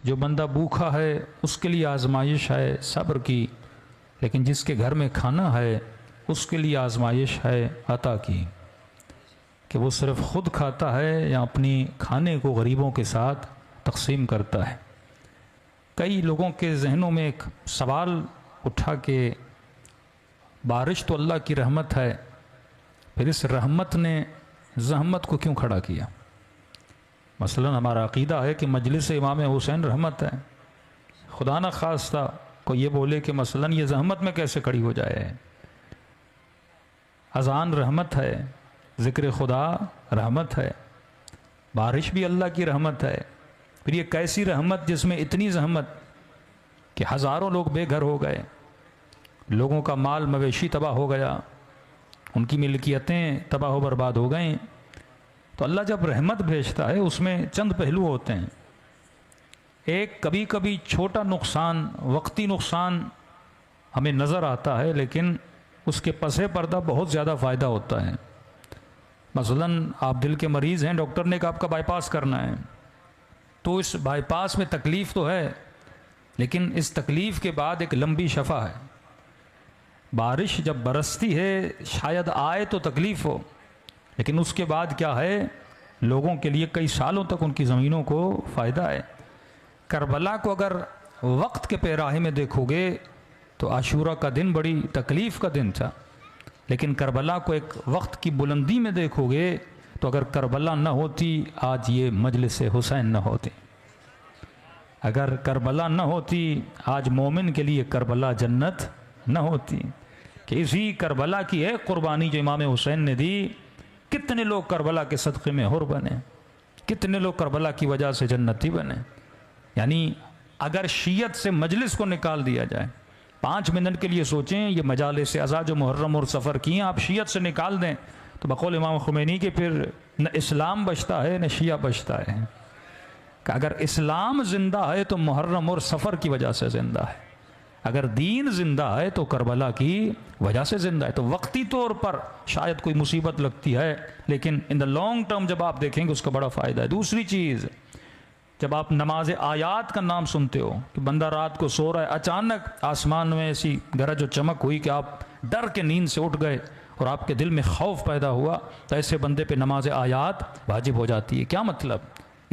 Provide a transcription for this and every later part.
जो बंदा भूखा है उसके लिए आजमाइश है सब्र की, लेकिन जिसके घर में खाना है उसके लिए आजमाइश है अता की, कि वो सिर्फ ख़ुद खाता है या अपनी खाने को गरीबों के साथ तकसीम करता है। कई लोगों के जहनों में एक सवाल उठा कि बारिश तो अल्लाह की रहमत है, फिर इस रहमत ने जहमत को क्यों खड़ा किया। मसलन हमारा अक़ीदा है कि मजलिस इमाम हुसैन रहमत है, खुदा न खास्ता को ये बोले कि मसलन ये जहमत में कैसे खड़ी हो जाए। अज़ान रहमत है, ज़िक्र खुदा रहमत है, बारिश भी अल्लाह की रहमत है, फिर ये कैसी रहमत जिसमें इतनी जहमत कि हज़ारों लोग बेघर हो गए, लोगों का माल मवेशी तबाह हो गया, उनकी मिल्कियतें तबाह बर्बाद हो गई। तो अल्लाह जब रहमत भेजता है उसमें चंद पहलू होते हैं। एक कभी कभी छोटा नुकसान, वक्ती नुकसान हमें नज़र आता है, लेकिन उसके पसे पर्दा बहुत ज़्यादा फ़ायदा होता है। मसलन आप दिल के मरीज़ हैं, डॉक्टर ने कहा आपका बाईपास करना है, तो इस बाईपास में तकलीफ़ तो है, लेकिन इस तकलीफ़ के बाद एक लंबी शफ़ा है। बारिश जब बरसती है शायद आए तो तकलीफ़ हो, लेकिन उसके बाद क्या है, लोगों के लिए कई सालों तक उनकी ज़मीनों को फ़ायदा है। करबला को अगर वक्त के पैराहे में देखोगे तो आशूरा का दिन बड़ी तकलीफ़ का दिन था, लेकिन करबला को एक वक्त की बुलंदी में देखोगे तो अगर करबला न होती आज ये मजलिस हुसैन न होती, अगर करबला न होती आज मोमिन के लिए करबला जन्नत न होती। कि इसी करबला की है कुर्बानी जो इमाम हुसैन ने दी। कितने लोग करबला के सदक़े में हुर बने, कितने लोग करबला की वजह से जन्नती बने। यानी अगर शीयत से मजलिस को निकाल दिया जाए, 5 मिनट के लिए सोचें, ये मजालिस अज़ा जो मुहर्रम और सफ़र की हैं आप शीयत से निकाल दें तो बक़ौल इमाम ख़ुमैनी के फिर न इस्लाम बचता है न शिया बचता है। कि अगर इस्लाम ज़िंदा है तो मुहर्रम और सफ़र की वजह से ज़िंदा है, अगर दीन ज़िंदा है तो करबला की वजह से ज़िंदा है। तो वक्ती तौर पर शायद कोई मुसीबत लगती है, लेकिन इन द लॉन्ग टर्म जब आप देखेंगे उसका बड़ा फ़ायदा है। दूसरी चीज़, जब आप नमाज आयात का नाम सुनते हो कि बंदा रात को सो रहा है, अचानक आसमान में ऐसी गरज और चमक हुई कि आप डर के नींद से उठ गए और आपके दिल में खौफ पैदा हुआ, तो ऐसे बंदे पे नमाज आयात वाजिब हो जाती है। क्या मतलब,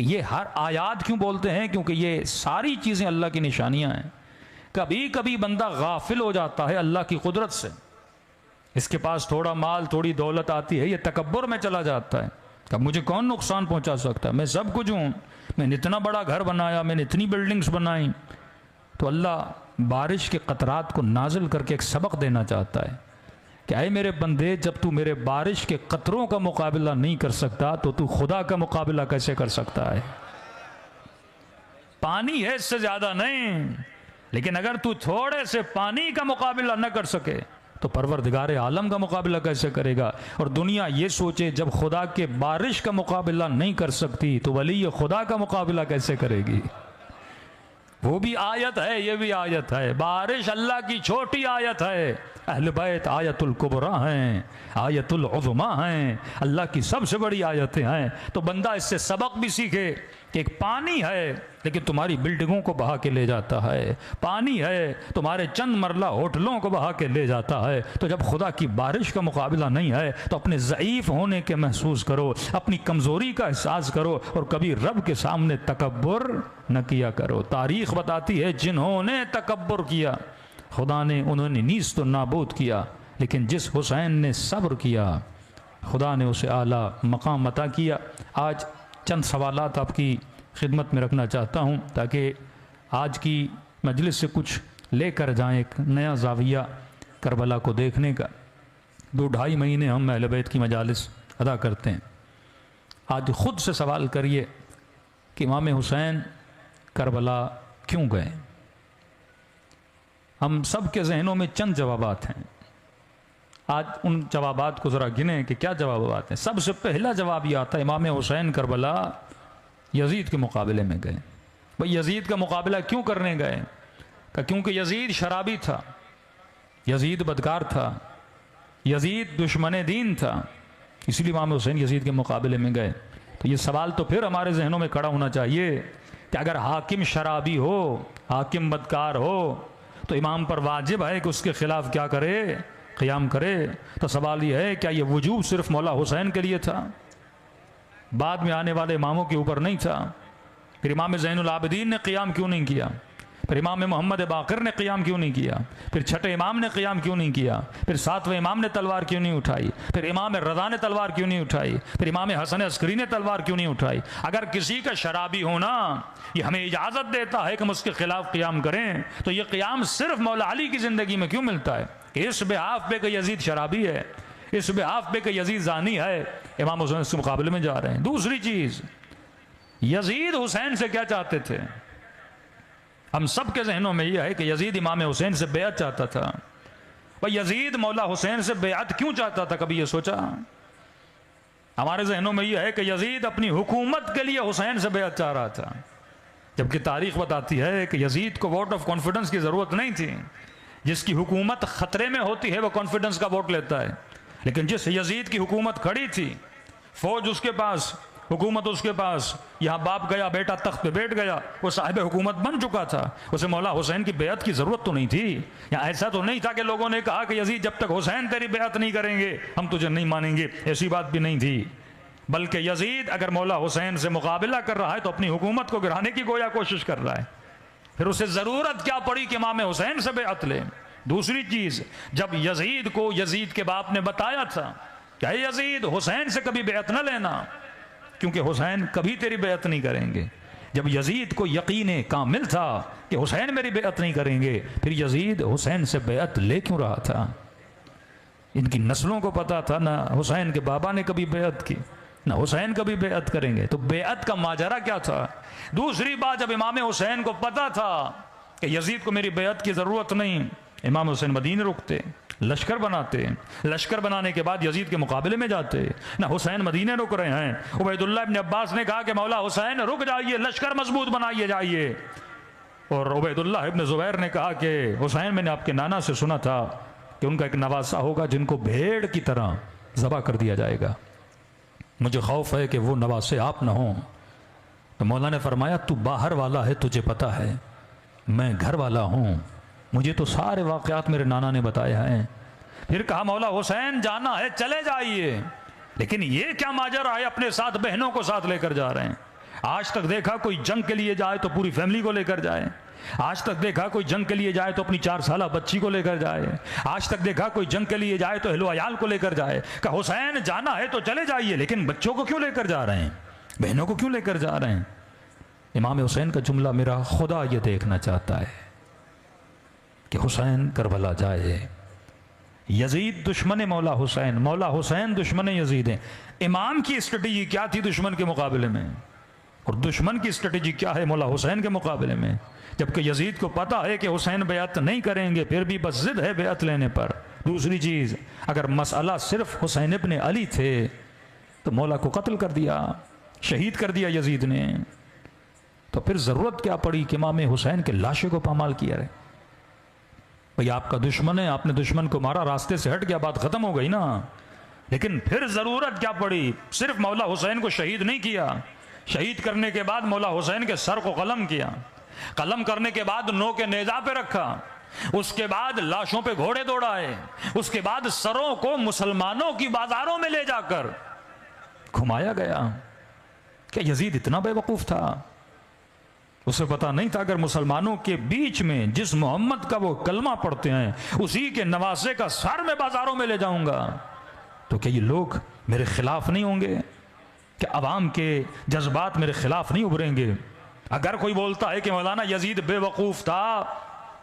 ये हर आयात क्यों बोलते हैं, क्योंकि ये सारी चीज़ें अल्लाह की निशानियाँ हैं। कभी कभी बंदा गाफिल हो जाता है अल्लाह की कुदरत से, इसके पास थोड़ा माल थोड़ी दौलत आती है, ये तकब्बुर में चला जाता है। कब मुझे कौन नुकसान पहुंचा सकता है, मैं सब कुछ हूँ, मैंने इतना बड़ा घर बनाया, मैंने इतनी बिल्डिंग्स बनाई। तो अल्लाह बारिश के कतरात को नाजिल करके एक सबक देना चाहता है कि ऐ मेरे बंदे, जब तू मेरे बारिश के कतरों का मुकाबला नहीं कर सकता तो तू खुदा का मुकाबला कैसे कर सकता है। पानी है इससे ज़्यादा नहीं, लेकिन अगर तू थोड़े से पानी का मुकाबला न कर सके तो परवरदिगार आलम का मुकाबला कैसे करेगा। और दुनिया ये सोचे जब खुदा के बारिश का मुकाबला नहीं कर सकती तो वली खुदा का मुकाबला कैसे करेगी। वो भी आयत है, ये भी आयत है। बारिश अल्लाह की छोटी आयत है, अहले बैत आयतुल कुबरा हैं, आयतुल उज़मा हैं, अल्लाह की सबसे बड़ी आयतें हैं। तो बंदा इससे सबक भी सीखे कि एक पानी है लेकिन तुम्हारी बिल्डिंगों को बहा के ले जाता है, पानी है तुम्हारे चंद मरला होटलों को बहा के ले जाता है। तो जब खुदा की बारिश का मुकाबला नहीं है तो अपने ज़ईफ़ होने के महसूस करो, अपनी कमज़ोरी का एहसास करो और कभी रब के सामने तकब्बुर न किया करो। तारीख़ बताती है जिन्होंने तकब्बुर किया खुदा ने उन्होंने नीज़ तो नाबूद किया, लेकिन जिस हुसैन ने सब्र किया खुदा ने उसे आला मकाम अता किया। आज चंद सवालात आपकी खिदमत में रखना चाहता हूँ ताकि आज की मजलिस से कुछ लेकर जाएं, एक नया ज़ाविया करबला को देखने का। 2-2.5 महीने हम अहले बैत की मजालिस अदा करते हैं। आज ख़ुद से सवाल करिए कि इमाम हुसैन करबला क्यों गए। हम सब के जहनों में चंद जवाबात हैं, आज उन जवाबात को ज़रा गिने कि क्या जवाबात हैं। सबसे पहला जवाब यह आता है इमाम हुसैन करबला यजीद के मुकाबले में गए। भाई यजीद का मुकाबला क्यों करने गए, क्योंकि यजीद शराबी था, यजीद बदकार था, यजीद दुश्मन दीन था, इसलिए इमाम हुसैन यजीद के मुकाबले में गए। तो ये सवाल तो फिर हमारे जहनों में खड़ा होना चाहिए कि अगर हाकिम शराबी हो, हाकिम बदकार हो, तो इमाम पर वाजिब है कि उसके खिलाफ क्या करे, क़ियाम करे। तो सवाल यह है, क्या ये वजूब सिर्फ मौला हुसैन के लिए था, बाद में आने वाले इमामों के ऊपर नहीं था? फिर इमाम ज़ैनुल आबिदीन ने क़ियाम क्यों नहीं किया? फिर इमाम मोहम्मद बाक़िर ने क़ियाम क्यों नहीं किया? फिर छठे इमाम ने क़ियाम क्यों नहीं किया? फिर सातवें इमाम ने तलवार क्यों नहीं उठाई? फिर इमाम रज़ा ने तलवार क्यों नहीं उठाई? फिर इमाम हसन अस्करी ने तलवार क्यों नहीं उठाई? अगर किसी का शराबी होना ये हमें इजाज़त देता है कि हम उसके ख़िलाफ़ क़ियाम करें, तो ये क़ियाम सिर्फ मौला अली की ज़िंदगी में क्यों मिलता है? इस बेहाफ पे कि यजीद शराबी है, इस बेहाफ पे कि यजीद ज़ानी है, इमाम हुसैन के मुकाबले में जा रहे हैं। दूसरी चीज़, यजीद हुसैन से क्या चाहते थे? हम सब के जहनों में यह है कि यजीद इमाम हुसैन से बेअत चाहता था। भाई यजीद मौला हुसैन से बेअत क्यों चाहता था, कभी ये सोचा? हमारे जहनों में यह है कि यजीद अपनी हुकूमत के लिए हुसैन से बेअत चाह रहा था, जबकि तारीख बताती है कि यजीद को वोट ऑफ कॉन्फिडेंस की ज़रूरत नहीं थी। जिसकी हुकूमत ख़तरे में होती है वह कॉन्फिडेंस का वोट लेता है, लेकिन जिस यजीद की हुकूमत खड़ी थी, फौज उसके पास, हुकूमत उसके पास, यहाँ बाप गया बेटा तख्त पे बैठ गया, वो साहिब हुकूमत बन चुका था, उसे मौला हुसैन की बेअत की ज़रूरत तो नहीं थी। या ऐसा तो नहीं था कि लोगों ने कहा कि यजीद जब तक हुसैन तेरी बेअत नहीं करेंगे हम तुझे नहीं मानेंगे, ऐसी बात भी नहीं थी। बल्कि यजीद अगर मौला हुसैन से मुकाबला कर रहा है तो अपनी हुकूमत को गिराने की गोया कोशिश कर रहा है। फिर उसे ज़रूरत क्या पड़ी कि इमाम हुसैन से बेअत ले? दूसरी चीज़, जब यजीद को यजीद के बाप ने बताया था कि यजीद हुसैन से कभी बेअत न लेना, क्योंकि हुसैन कभी तेरी बेअत नहीं करेंगे। जब यजीद को यकीन कामिल था कि हुसैन मेरी बेअत नहीं करेंगे, फिर यजीद हुसैन से बेअत ले क्यों रहा था? इनकी नस्लों को पता था ना हुसैन के बाबा ने कभी बेअत की, ना हुसैन कभी बेअत करेंगे, तो बेअत का माजरा क्या था? दूसरी बात, जब इमाम हुसैन को पता था कि यजीद को मेरी बेअत की ज़रूरत नहीं, इमाम हुसैन मदीने रुकते, लश्कर बनाते, लश्कर बनाने के बाद यजीद के मुकाबले में जाते। ना हुसैन मदीने रुक रहे हैं, उबैदुल्लाह इब्न अब्बास ने कहा कि मौला हुसैन रुक जाइए, लश्कर मजबूत बनाइए जाइए। और उबैदुल्लाह इब्न ज़ुबैर ने कहा कि हुसैन मैंने आपके नाना से सुना था कि उनका एक नवासा होगा जिनको भेड़ की तरह ज़बह कर दिया जाएगा, मुझे खौफ है कि वो नवासे आप ना हों। तो मौला ने फरमाया तू बाहर वाला है, तुझे पता है, मैं घर वाला हूँ, मुझे तो सारे वाक़यात मेरे नाना ने बताया है। फिर कहा मौला हुसैन जाना है चले जाइए, लेकिन ये क्या माजरा है, अपने साथ बहनों को साथ लेकर जा रहे हैं। आज तक देखा कोई जंग के लिए जाए तो पूरी फैमिली को लेकर जाए, आज तक देखा कोई जंग के लिए जाए तो अपनी 4 साल बच्ची को लेकर जाए, आज तक देखा कोई जंग के लिए जाए तो अहलो अयाल को लेकर जाए। कहा हुसैन जाना है तो चले जाइए, लेकिन बच्चों को क्यों लेकर जा रहे हैं, बहनों को क्यों लेकर जा रहे हैं? इमाम हुसैन का जुमला, मेरा खुदा ये देखना चाहता है कि हुसैन करबला जाए। यजीद दुश्मन मौला हुसैन, मौला हुसैन दुश्मन यजीद हैं। इमाम की स्ट्रेटजी क्या थी दुश्मन के मुकाबले में, और दुश्मन की स्ट्रेटजी क्या है मौला हुसैन के मुकाबले में? जबकि यजीद को पता है कि हुसैन बेअत नहीं करेंगे, फिर भी बस जिद है बेअत लेने पर। दूसरी चीज़, अगर मसला सिर्फ हुसैन इब्न अली थे तो मौला को कत्ल कर दिया, शहीद कर दिया यजीद ने, तो फिर ज़रूरत क्या पड़ी कि इमाम हुसैन के लाशे को पामाल किया रहे? भाई आपका दुश्मन है, आपने दुश्मन को मारा, रास्ते से हट गया, बात खत्म हो गई ना। लेकिन फिर ज़रूरत क्या पड़ी? सिर्फ मौला हुसैन को शहीद नहीं किया, शहीद करने के बाद मौला हुसैन के सर को कलम किया, कलम करने के बाद नो के नेजा पे रखा, उसके बाद लाशों पे घोड़े दौड़ाए, उसके बाद सरों को मुसलमानों की बाजारों में ले जाकर घुमाया गया। क्या यजीद इतना बेवकूफ़ था? उसे पता नहीं था अगर मुसलमानों के बीच में जिस मोहम्मद का वो कलमा पढ़ते हैं उसी के नवासे का सर मैं बाजारों में ले जाऊंगा तो क्या ये लोग मेरे खिलाफ नहीं होंगे? क्या अवाम के जज्बात मेरे खिलाफ नहीं उभरेंगे? अगर कोई बोलता है कि मौलाना यजीद बेवकूफ़ था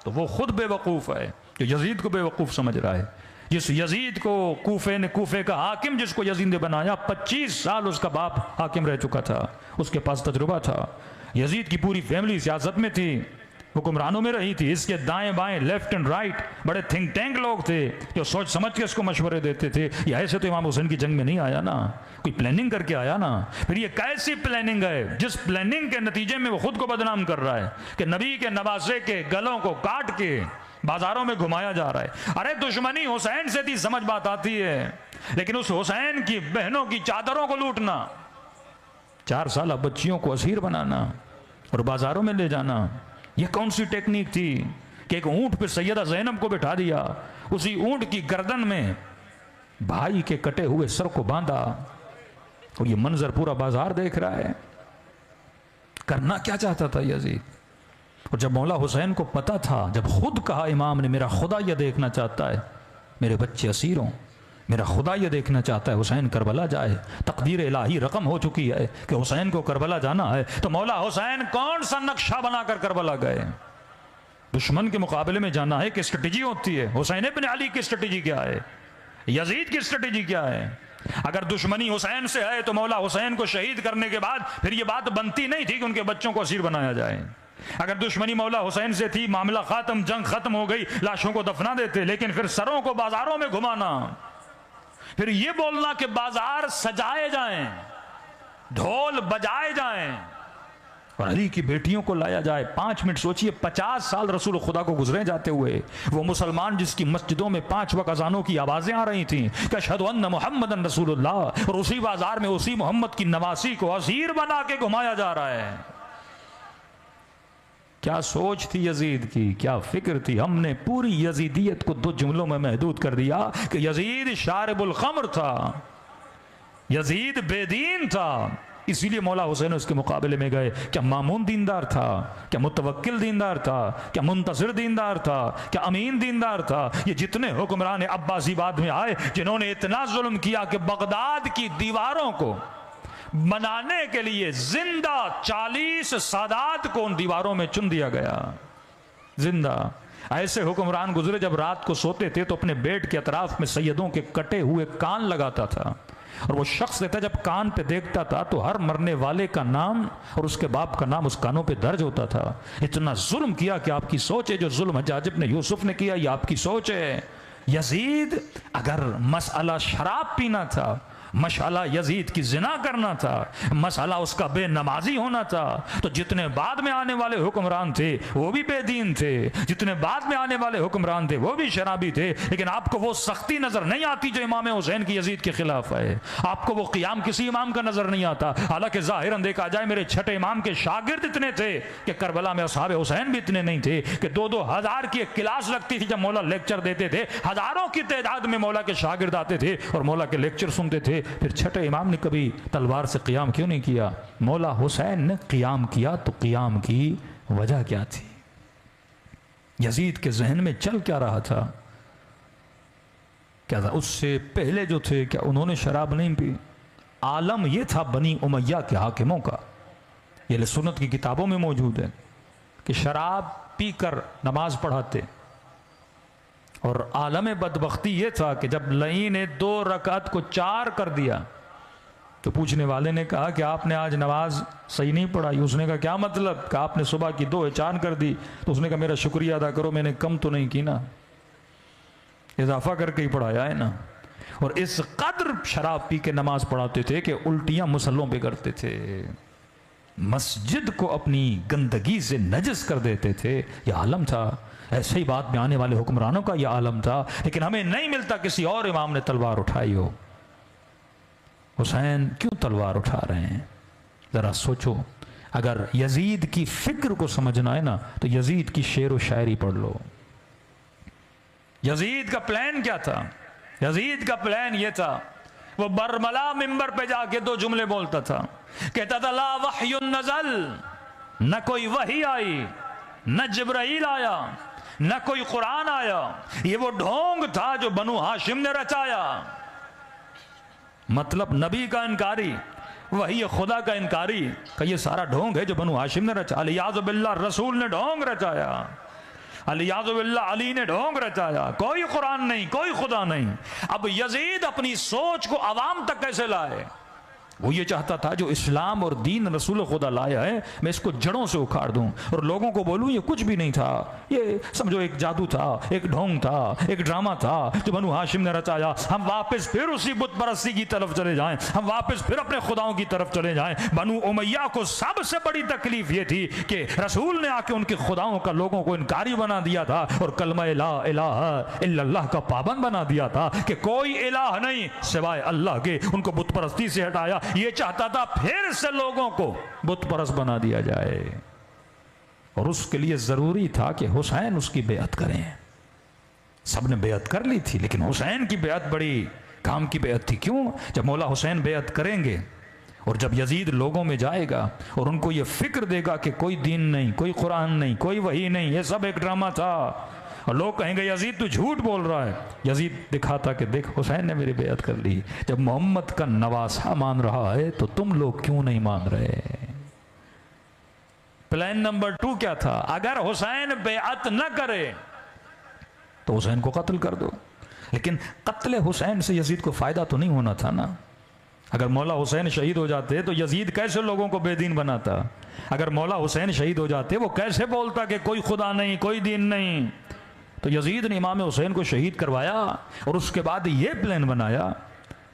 तो वो खुद बेवकूफ़ है जो यजीद को बेवकूफ़ समझ रहा है। जिस यजीद को कूफे का हाकिम जिसको यजीद ने बनाया, 25 साल उसका बाप हाकिम रह चुका था, उसके पास तजुर्बा था। यजीद की पूरी फैमिली सियासत में थी, हुक्मरानों में रही थी, इसके दाएं बाएं लेफ्ट एंड राइट बड़े थिंक टैंक लोग थे जो सोच समझ के इसको मशवरे देते थे। ये ऐसे तो इमाम हुसैन की जंग में नहीं आया ना, कोई प्लानिंग करके आया ना। फिर ये कैसी प्लानिंग है जिस प्लानिंग के नतीजे में वो खुद को बदनाम कर रहा है कि नबी के नवासे के गलों को काट के बाजारों में घुमाया जा रहा है। अरे दुश्मनी हुसैन से थी, समझ बात आती है, लेकिन उस हुसैन की बहनों की चादरों को लूटना, 4 साल बच्चियों को असीर बनाना, और बाजारों में ले जाना। यह कौन सी टेक्निक थी कि एक ऊंट पे सैयदा ज़ैनब को बिठा दिया, उसी ऊंट की गर्दन में भाई के कटे हुए सर को बांधा, और ये मंजर पूरा बाजार देख रहा है। करना क्या चाहता था यजीद? और जब मौला हुसैन को पता था, जब खुद कहा इमाम ने, मेरा खुदा यह देखना चाहता है मेरे बच्चे असीर हों, मेरा खुदा यह देखना चाहता है हुसैन करबला जाए, तकदीर इलाही रकम हो चुकी है कि हुसैन को करबला जाना है, तो मौला हुसैन कौन सा नक्शा बनाकर करबला गए? दुश्मन के मुकाबले में जाना है कि स्ट्रेटेजी होती है। हुसैन इब्न अली की स्ट्रेटेजी क्या है? यजीद की स्ट्रेटेजी क्या है? अगर दुश्मनी हुसैन से है तो मौला हुसैन को शहीद करने के बाद फिर यह बात बनती नहीं थी कि उनके बच्चों को असीर बनाया जाए। अगर दुश्मनी मौला हुसैन से थी, मामला खत्म, जंग खत्म हो गई, लाशों को दफना देते। लेकिन फिर सरों को बाजारों में घुमाना, फिर यह बोलना कि बाजार सजाए जाएं, ढोल बजाए जाएं और अली की बेटियों को लाया जाए। 5 मिनट सोचिए, 50 साल रसूल खुदा को गुजरे जाते हुए, वो मुसलमान जिसकी मस्जिदों में 5 वक्त अजानों की आवाजें आ रही थी कि अशहदु अन्ना मुहम्मदन रसूलुल्लाह, और उसी बाजार में उसी मोहम्मद की नवासी को असीर बना के घुमाया जा रहा है। क्या सोच थी यजीद की, क्या फिक्र थी? हमने पूरी यजीदियत को 2 जुमलों में महदूद कर दिया कि यजीद शारिबुल खम्र था, यजीद बेदीन था, इसीलिए मौला हुसैन उसके मुकाबले में गए। क्या मामून दीनदार था? क्या मुतवक्किल दीनदार था? क्या मुंतसिर दीनदार था? क्या अमीन दीनदार था? ये जितने हुक्मरान अब्बासी बाद में आए जिन्होंने इतना जुल्म किया कि बगदाद की दीवारों को बनाने के लिए जिंदा 40 सादात को उन दीवारों में चुन दिया गया, जिंदा। ऐसे हुक्मरान गुजरे जब रात को सोते थे तो अपने बेड के अतराफ में सैयदों के कटे हुए कान लगाता था, और वो शख्स रहता जब कान पे देखता था तो हर मरने वाले का नाम और उसके बाप का नाम उस कानों पे दर्ज होता था। इतना जुल्म किया कि आपकी सोच है जो जुल्म हज्जाज इब्न यूसुफ ने किया, ये आपकी सोच है। यजीद अगर मसला शराब पीना था, मसला यजीद की जिना करना था, मसला उसका बेनमाजी होना था, तो जितने बाद में आने वाले हुक्मरान थे वो भी बेदीन थे, जितने बाद में आने वाले हुक्मरान थे वो भी शराबी थे। लेकिन आपको वो सख्ती नजर नहीं आती जो इमाम हुसैन की यजीद के खिलाफ है। आपको वो क़ियाम किसी इमाम का नजर नहीं आता। हालांकि जाहिरन देखा जाए मेरे छठे इमाम के शागिर्द इतने थे कि करबला में असहाब हुसैन भी इतने नहीं थे कि 2-2 हज़ार की एक क्लास लगती थी। जब मौला लेक्चर देते थे हजारों की तादाद में मौला के शागिर्द आते थे और मौला के लेक्चर सुनते थे। फिर छठे इमाम ने कभी तलवार से क़ियाम क्यों नहीं किया? मौला हुसैन ने क़ियाम किया, तो क़ियाम की वजह क्या थी? यजीद के जहन में चल क्या रहा था? क्या था उससे पहले जो थे, क्या उन्होंने शराब नहीं पी? आलम यह था बनी उमैया के हाकिमों का, ये सुन्नत की किताबों में मौजूद है कि शराब पीकर नमाज पढ़ाते। और आलम बदबख्ती ये था कि जब लई ने 2 रकात को 4 कर दिया तो पूछने वाले ने कहा कि आपने आज नमाज सही नहीं पढ़ाई। उसने कहा क्या मतलब? कि आपने सुबह की 2 4 कर दी। तो उसने कहा मेरा शुक्रिया अदा करो, मैंने कम तो नहीं की ना, इजाफा करके ही पढ़ाया है ना। और इस कदर शराब पी के नमाज पढ़ाते थे कि उल्टियां मुसल्लों पे करते थे, मस्जिद को अपनी गंदगी से नजस कर देते थे। यह आलम था। ऐसे ही बात में आने वाले हुक्मरानों का यह आलम था। लेकिन हमें नहीं मिलता किसी और इमाम ने तलवार उठाई हो। हुसैन क्यों तलवार उठा रहे हैं? जरा सोचो। अगर यजीद की फिक्र को समझना है ना तो यजीद की शेर व शायरी पढ़ लो। यजीद का प्लान क्या था? यजीद का प्लान यह था, वो बरमला मिंबर पे जाके 2 जुमले बोलता था, कहता था ला वह्युन नज़ल, न कोई वही आई, न जिब्राइल आया, न कोई कुरान आया, ये वो ढोंग था जो बनु हाशिम ने रचाया। मतलब नबी का इनकारी, वही खुदा का इनकारी का ये सारा ढोंग है जो बनु हाशिम ने रचा। अलियाज़ु बिल्लाह, रसूल ने ढोंग रचाया। अलियाज़ु बिल्लाह, अली ने ढोंग रचाया। कोई कुरान नहीं, कोई खुदा नहीं। अब यजीद अपनी सोच को अवाम तक कैसे लाए? वो ये चाहता था जो इस्लाम और दीन रसूल खुदा लाया है मैं इसको जड़ों से उखाड़ दूं और लोगों को बोलूं ये कुछ भी नहीं था, ये समझो एक जादू था, एक ढोंग था, एक ड्रामा था जो बनु हाशिम ने रचाया। हम वापस फिर उसी बुत परस्ती की तरफ चले जाएं, हम वापस फिर अपने खुदाओं की तरफ चले जाएं। बनु उमैया को सबसे बड़ी तकलीफ ये थी कि रसूल ने आके उनके खुदाओं का लोगों को इनकारी बना दिया था और कलमा ला इलाहा इल्लल्लाह का पाबंद बना दिया था कि कोई इलाह नहीं सिवाय अल्लाह के। उनको बुत परस्ती से हटाया। ये चाहता था फिर से लोगों को बुत परस्त बना दिया जाए। और उसके लिए ज़रूरी था कि हुसैन उसकी बेअत करें। सब ने बेअत कर ली थी, लेकिन हुसैन की बेअत बड़ी काम की बेअत थी। क्यों? जब मौला हुसैन बेअत करेंगे और जब यजीद लोगों में जाएगा और उनको ये फिक्र देगा कि कोई दीन नहीं, कोई कुरान नहीं, कोई वही नहीं, ये सब एक ड्रामा था, और लोग कहेंगे यजीद तू झूठ बोल रहा है, यजीद दिखाता कि देख हुसैन ने मेरी बेअत कर ली। जब मोहम्मद का नवासा मान रहा है तो तुम लोग क्यों नहीं मान रहे? प्लान नंबर 2 क्या था? अगर हुसैन बेअत न करे तो हुसैन को कत्ल कर दो। लेकिन कत्ल हुसैन से यजीद को फायदा तो नहीं होना था ना। अगर मौला हुसैन शहीद हो जाते तो यजीद कैसे लोगों को बेदीन बनाता? अगर मौला हुसैन शहीद हो जाते वो कैसे बोलता कि कोई खुदा नहीं, कोई दीन नहीं? तो यजीद ने इमाम हुसैन को शहीद करवाया और उसके बाद ये प्लान बनाया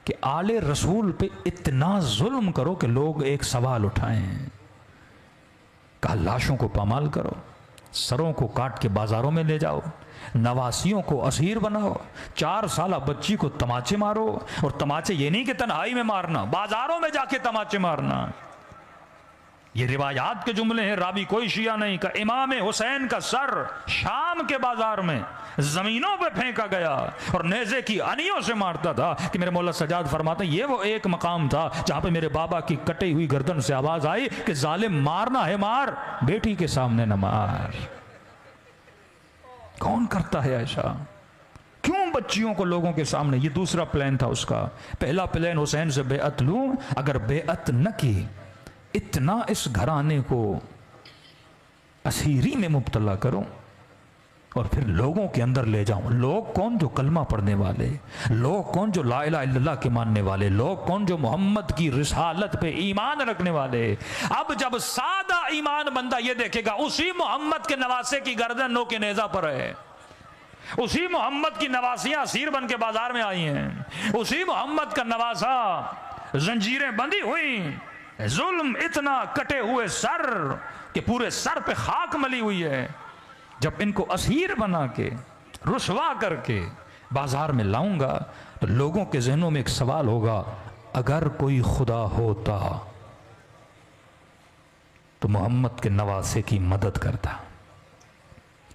कि आले रसूल पे इतना जुल्म करो कि लोग एक सवाल उठाएं। कहा लाशों को पामाल करो, सरों को काट के बाजारों में ले जाओ, नवासियों को असीर बनाओ, 4 साल बच्ची को तमाचे मारो, और तमाचे ये नहीं कि तन्हाई में मारना, बाजारों में जाके तमाचे मारना। ये रिवायात के जुमले हैं, रावी कोई शिया नहीं। का इमाम हुसैन का सर शाम के बाजार में जमीनों पे फेंका गया और नेज़े की अनियों से मारता था कि मेरे मौला सजाद फरमाते ये वो एक मकाम था जहां पे मेरे बाबा की कटी हुई गर्दन से आवाज आई कि जालिम मारना है मार, बेटी के सामने न मार। कौन करता है ऐसा? क्यों बच्चियों को लोगों के सामने? ये दूसरा प्लान था उसका। पहला प्लान हुसैन से बेअत लूं, अगर बेअत न की इतना इस घराने को असीरी में मुब्तला करूं और फिर लोगों के अंदर ले जाऊं। लोग कौन? जो कलमा पढ़ने वाले, लोग कौन? जो ला इलाहा इल्लल्लाह के मानने वाले, लोग कौन? जो मोहम्मद की रिसालत पे ईमान रखने वाले। अब जब सादा ईमान बंदा ये देखेगा उसी मोहम्मद के नवासे की गर्दन नो के नेजा पर है, उसी मोहम्मद की नवासियां असीर बन के बाजार में आई हैं, उसी मोहम्मद का नवासा जंजीरें बंधी हुई, जुल्म इतना, कटे हुए सर कि पूरे सर पे खाक मली हुई है। जब इनको असीर बना के रुसवा करके बाजार में लाऊंगा तो लोगों के जहनों में एक सवाल होगा, अगर कोई खुदा होता तो मोहम्मद के नवासे की मदद करता।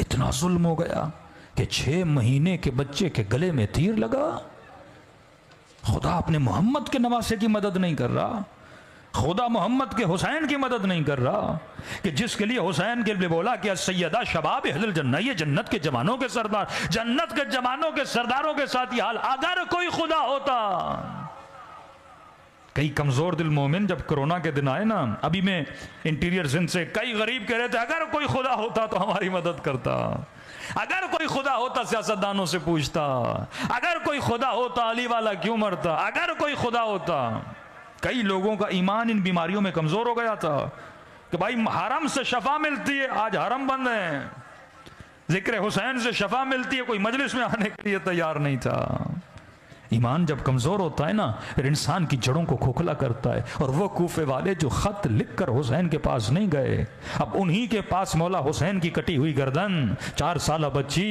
इतना जुल्म हो गया कि 6 महीने के बच्चे के गले में तीर लगा। खुदा अपने मोहम्मद के नवासे की मदद नहीं कर रहा, खुदा मोहम्मद के हुसैन की मदद नहीं कर रहा, कि जिसके लिए हुसैन के लिए बोला कि सैयदा शबाब अहलुल जन्नह, ये जन्नत के जवानों के सरदार, जन्नत के जवानों के सरदारों के साथ ही हाल। अगर कोई खुदा होता। कई कमजोर दिल मोमिन जब कोरोना के दिन आए ना, अभी मैं इंटीरियर सिंध से, कई गरीब कह रहे थे अगर कोई खुदा होता तो हमारी मदद करता, अगर कोई खुदा होता सियासतदानों से पूछता, अगर कोई खुदा होता अली वाला क्यों मरता, अगर कोई खुदा होता। कई लोगों का ईमान इन बीमारियों में कमजोर हो गया था कि भाई हरम से शफा मिलती है, आज हरम बंद है, जिक्र हुसैन से शफा मिलती है, कोई मजलिस में आने के लिए तैयार नहीं था। ईमान जब कमजोर होता है ना, फिर इंसान की जड़ों को खोखला करता है। और वो कूफे वाले जो खत लिखकर हुसैन के पास नहीं गए, अब उन्हीं के पास मौला हुसैन की कटी हुई गर्दन, 4 साल बच्ची,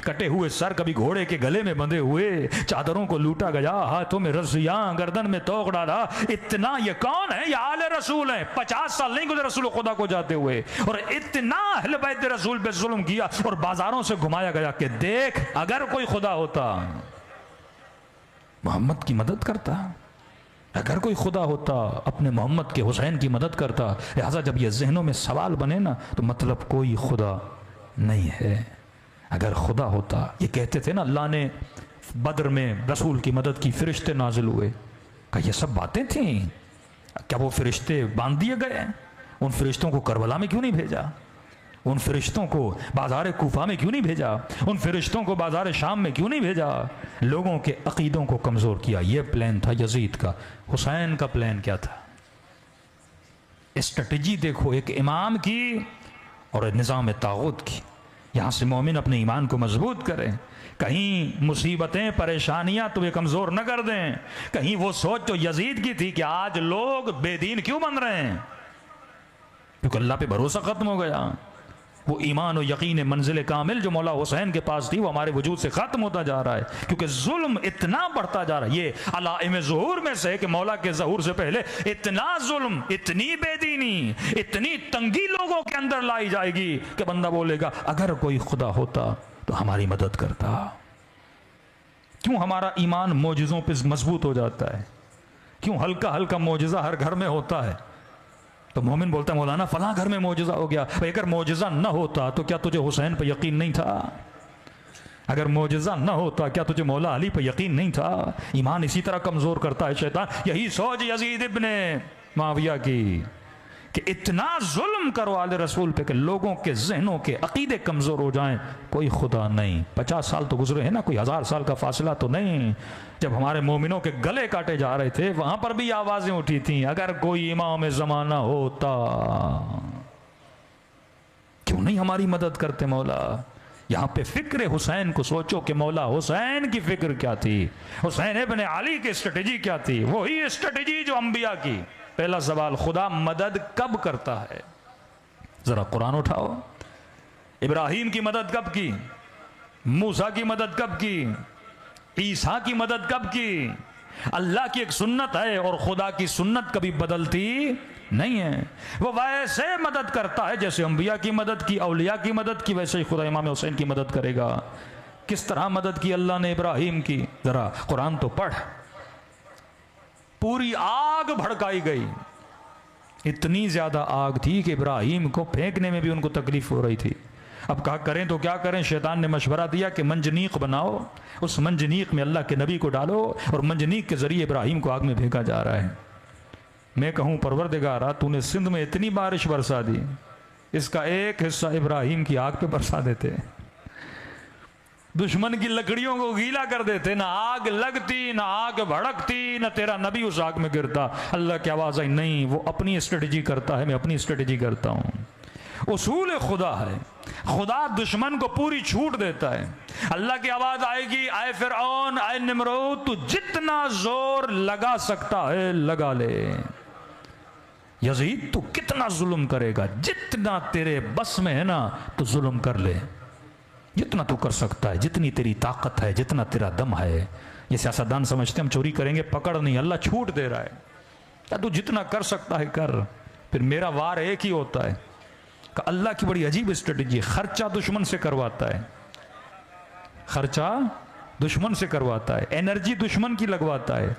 कटे हुए सर, कभी घोड़े के गले में बंधे हुए, चादरों को लूटा गया, हाथों में रस्सियां, गर्दन में तोक डाला। इतना ये कौन है? ये आले रसूल है। 50 साल नहीं गुजरे रसूल खुदा को जाते हुए, और इतना अहले बैत रसूल पे जुल्म किया और बाजारों से घुमाया गया कि देख अगर कोई खुदा होता मोहम्मद की मदद करता, अगर कोई खुदा होता अपने मोहम्मद के हुसैन की मदद करता। लिहाजा जब ये जहनों में सवाल बने ना, तो मतलब कोई खुदा नहीं है। अगर खुदा होता, ये कहते थे ना अल्लाह ने बदर में रसूल की मदद की, फरिश्ते नाजिल हुए, क्या ये सब बातें थी? क्या वो फरिश्ते बांध दिए गए? उन फरिश्तों को करबला में क्यों नहीं भेजा? उन फरिश्तों को बाजार कूफा में क्यों नहीं भेजा? उन फरिश्तों को बाजार शाम में क्यों नहीं भेजा? लोगों के अकीदों को कमजोर किया। यह प्लान था यजीद का। हुसैन का प्लान क्या था? स्ट्रेटजी देखो, एक इमाम की और निज़ाम तागूत की। यहां से मोमिन अपने ईमान को मजबूत करें, कहीं मुसीबतें परेशानियां तुम्हें कमजोर न कर दें। कहीं वो सोच जो यजीद की थी कि आज लोग बेदीन क्यों बन रहे हैं, क्योंकि अल्लाह पे भरोसा खत्म हो गया। वो ईमान और यकीन मंजिल कामिल जो मौला हुसैन के पास थी वो हमारे वजूद से ख़त्म होता जा रहा है, क्योंकि जुल्म इतना बढ़ता जा रहा है। ये अलाइम ज़ुहूर में से कि मौला के ज़हूर से पहले इतना जुल्म, इतनी बेदीनी, इतनी तंगी लोगों के अंदर लाई जाएगी कि बंदा बोलेगा अगर कोई खुदा होता तो हमारी मदद करता। क्यों हमारा ईमान मोजिज़ों पर मजबूत हो जाता है, क्यों हल्का हल्का मोजिज़ा हर घर में होता है। तो मोमिन बोलता है मौलाना फलां घर में मोजिज़ा हो गया। भाई अगर मोजिज़ा न होता तो क्या तुझे हुसैन पर यकीन नहीं था? अगर मोजिज़ा न होता क्या तुझे मौला अली पर यकीन नहीं था? ईमान इसी तरह कमज़ोर करता है शैतान। यही सोच यजीद इब्ने मुआविया की कि इतना जुल्म करो आले रसूल पे कि लोगों के जहनों के अकीदे कमज़ोर हो जाएं। कोई खुदा नहीं। 50 साल तो गुजरे हैं ना, कोई 1000 साल का फासला तो नहीं। जब हमारे मोमिनों के गले काटे जा रहे थे वहां पर भी आवाजें उठी थी अगर कोई इमाम ज़माना होता। क्यों नहीं हमारी मदद करते मौला? यहाँ पे फिक्र हुसैन को सोचो कि मौला हुसैन की फिक्र क्या थी, हुसैन इब्ने अली की स्ट्रेटेजी क्या थी। वही स्ट्रेटेजी जो अंबिया की। पहला सवाल, खुदा मदद कब करता है? जरा कुरान उठाओ। इब्राहिम की मदद कब की? मूसा की मदद कब की? ईसा की मदद कब की? अल्लाह की एक सुन्नत है और खुदा की सुन्नत कभी बदलती नहीं है। वो वैसे मदद करता है जैसे अंबिया की मदद की, औलिया की मदद की, वैसे ही खुदा इमाम हुसैन की मदद करेगा। किस तरह मदद की अल्लाह ने इब्राहिम की? जरा कुरान तो पढ़। पूरी आग भड़काई गई, इतनी ज्यादा आग थी कि इब्राहिम को फेंकने में भी उनको तकलीफ हो रही थी। अब कहा करें तो क्या करें? शैतान ने मशवरा दिया कि मंजनीक बनाओ, उस मंजनीक में अल्लाह के नबी को डालो और मंजनीक के जरिए इब्राहिम को आग में फेंका जा रहा है। मैं कहूं परवरदिगारा तूने सिंध में इतनी बारिश बरसा दी, इसका एक हिस्सा इब्राहिम की आग पे बरसा देते, दुश्मन की लकड़ियों को गीला कर देते, ना आग लगती, ना आग भड़कती, ना तेरा नबी उस आग में गिरता। अल्लाह की आवाज आई, नहीं, वो अपनी स्ट्रेटजी करता है, मैं अपनी स्ट्रेटजी करता हूं। उसूल खुदा है, खुदा दुश्मन को पूरी छूट देता है। अल्लाह की आवाज आएगी, आए फिरौन, आए निमरूद, तू जितना जोर लगा सकता है लगा ले। यजीद तू कितना जुल्म करेगा, जितना तेरे बस में है ना तो जुल्म कर ले, जितना तू कर सकता है, जितनी तेरी ताकत है, जितना तेरा दम है। ये सियासतदान समझते हम चोरी करेंगे, पकड़ नहीं, अल्लाह छूट दे रहा है। तू जितना कर सकता है कर। फिर मेरा वार एक ही होता है। अल्लाह की बड़ी अजीब स्ट्रेटजी, खर्चा दुश्मन से करवाता है, खर्चा दुश्मन से करवाता है, एनर्जी दुश्मन की लगवाता है,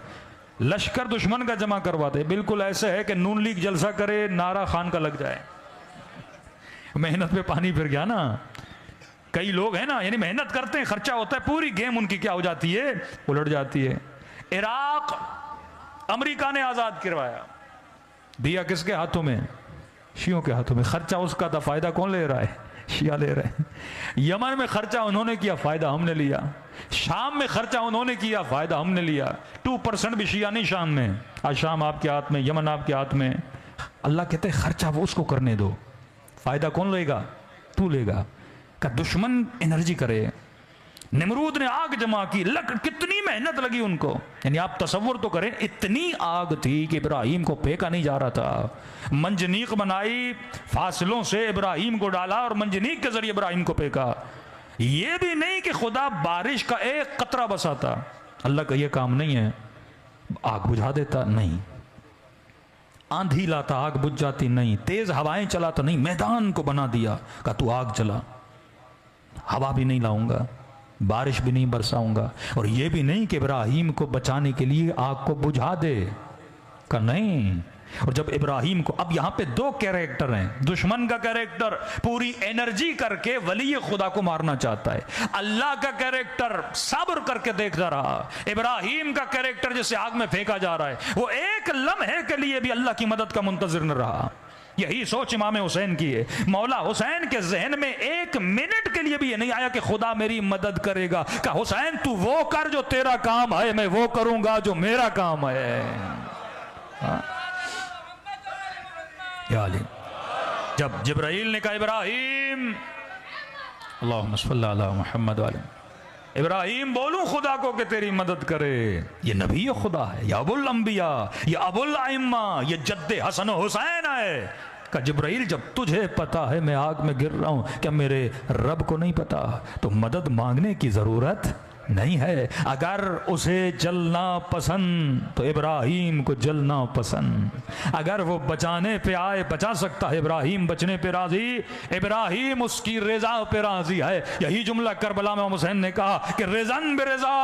लश्कर दुश्मन का जमा करवाता है। बिल्कुल ऐसे है कि नून लीग जलसा करे, नारा खान का लग जाए, मेहनत पे पानी फिर गया ना। कई लोग हैं ना, यानी मेहनत करते हैं, खर्चा होता है, पूरी गेम उनकी क्या हो जाती है, उलट जाती है। इराक अमेरिका ने आजाद करवाया, दिया किसके हाथों में? शियों के हाथों में। खर्चा उसका था, फायदा कौन ले रहा है? शिया ले रहे हैं। यमन में खर्चा उन्होंने किया, फायदा हमने लिया। शाम में खर्चा उन्होंने किया, फायदा हमने लिया। 2% भी शिया नहीं शाम में। आज शाम आपके हाथ में, यमन आपके हाथ में। अल्लाह कहते हैं खर्चा वो उसको करने दो, फायदा कौन लेगा? तू लेगा। का दुश्मन एनर्जी करे। निमरूद ने आग जमा की, कितनी मेहनत लगी उनको, यानी आप तसव्वुर तो करें, इतनी आग थी कि इब्राहिम को फेंका नहीं जा रहा था। मंजनीक बनाई, फासलों से इब्राहिम को डाला और मंजनीक के जरिए इब्राहिम को फेंका। यह भी नहीं कि खुदा बारिश का एक कतरा बसाता, अल्लाह का यह काम नहीं है। आग बुझा देता नहीं, आंधी लाता आग बुझ जाती नहीं, तेज हवाएं चलाता नहीं, मैदान को बना दिया, कहा तू आग चला, हवा भी नहीं लाऊंगा, बारिश भी नहीं बरसाऊंगा। और यह भी नहीं कि इब्राहिम को बचाने के लिए आग को बुझा दे, का नहीं। और जब इब्राहिम को, अब यहां पे दो कैरेक्टर हैं, दुश्मन का कैरेक्टर पूरी एनर्जी करके वली खुदा को मारना चाहता है, अल्लाह का कैरेक्टर सब्र करके देखता रहा, इब्राहिम का कैरेक्टर जैसे आग में फेंका जा रहा है, वो एक लम्हे के लिए भी अल्लाह की मदद का मुंतजिर न रहा। यही सोच इमाम हुसैन की है। मौला हुसैन के जहन में एक मिनट के लिए भी ये नहीं आया कि खुदा मेरी मदद करेगा। कहा हुसैन तू वो कर जो तेरा काम है, मैं वो करूंगा जो मेरा काम है। जब जिब्राइल ने कहा इब्राहिम, अल्लाहुम्मा सल्ली अला मुहम्मद वाले, इब्राहिम बोलूं खुदा को कि तेरी मदद करे, ये नबी खुदा है, या अबुल अंबिया, ये अबुल अइम्मा, ये जद्दे हसन हुसैन है, का जिब्राइल जब तुझे पता है मैं आग में गिर रहा हूं, क्या मेरे रब को नहीं पता? तो मदद मांगने की जरूरत नहीं है। अगर उसे जलना पसंद तो इब्राहिम को जलना पसंद। अगर वो बचाने पे आए बचा सकता है, इब्राहिम बचने पे राजी, इब्राहिम उसकी रजा पे राजी है। यही जुमला करबला में हुसैन ने कहा कि रिजन बेरजा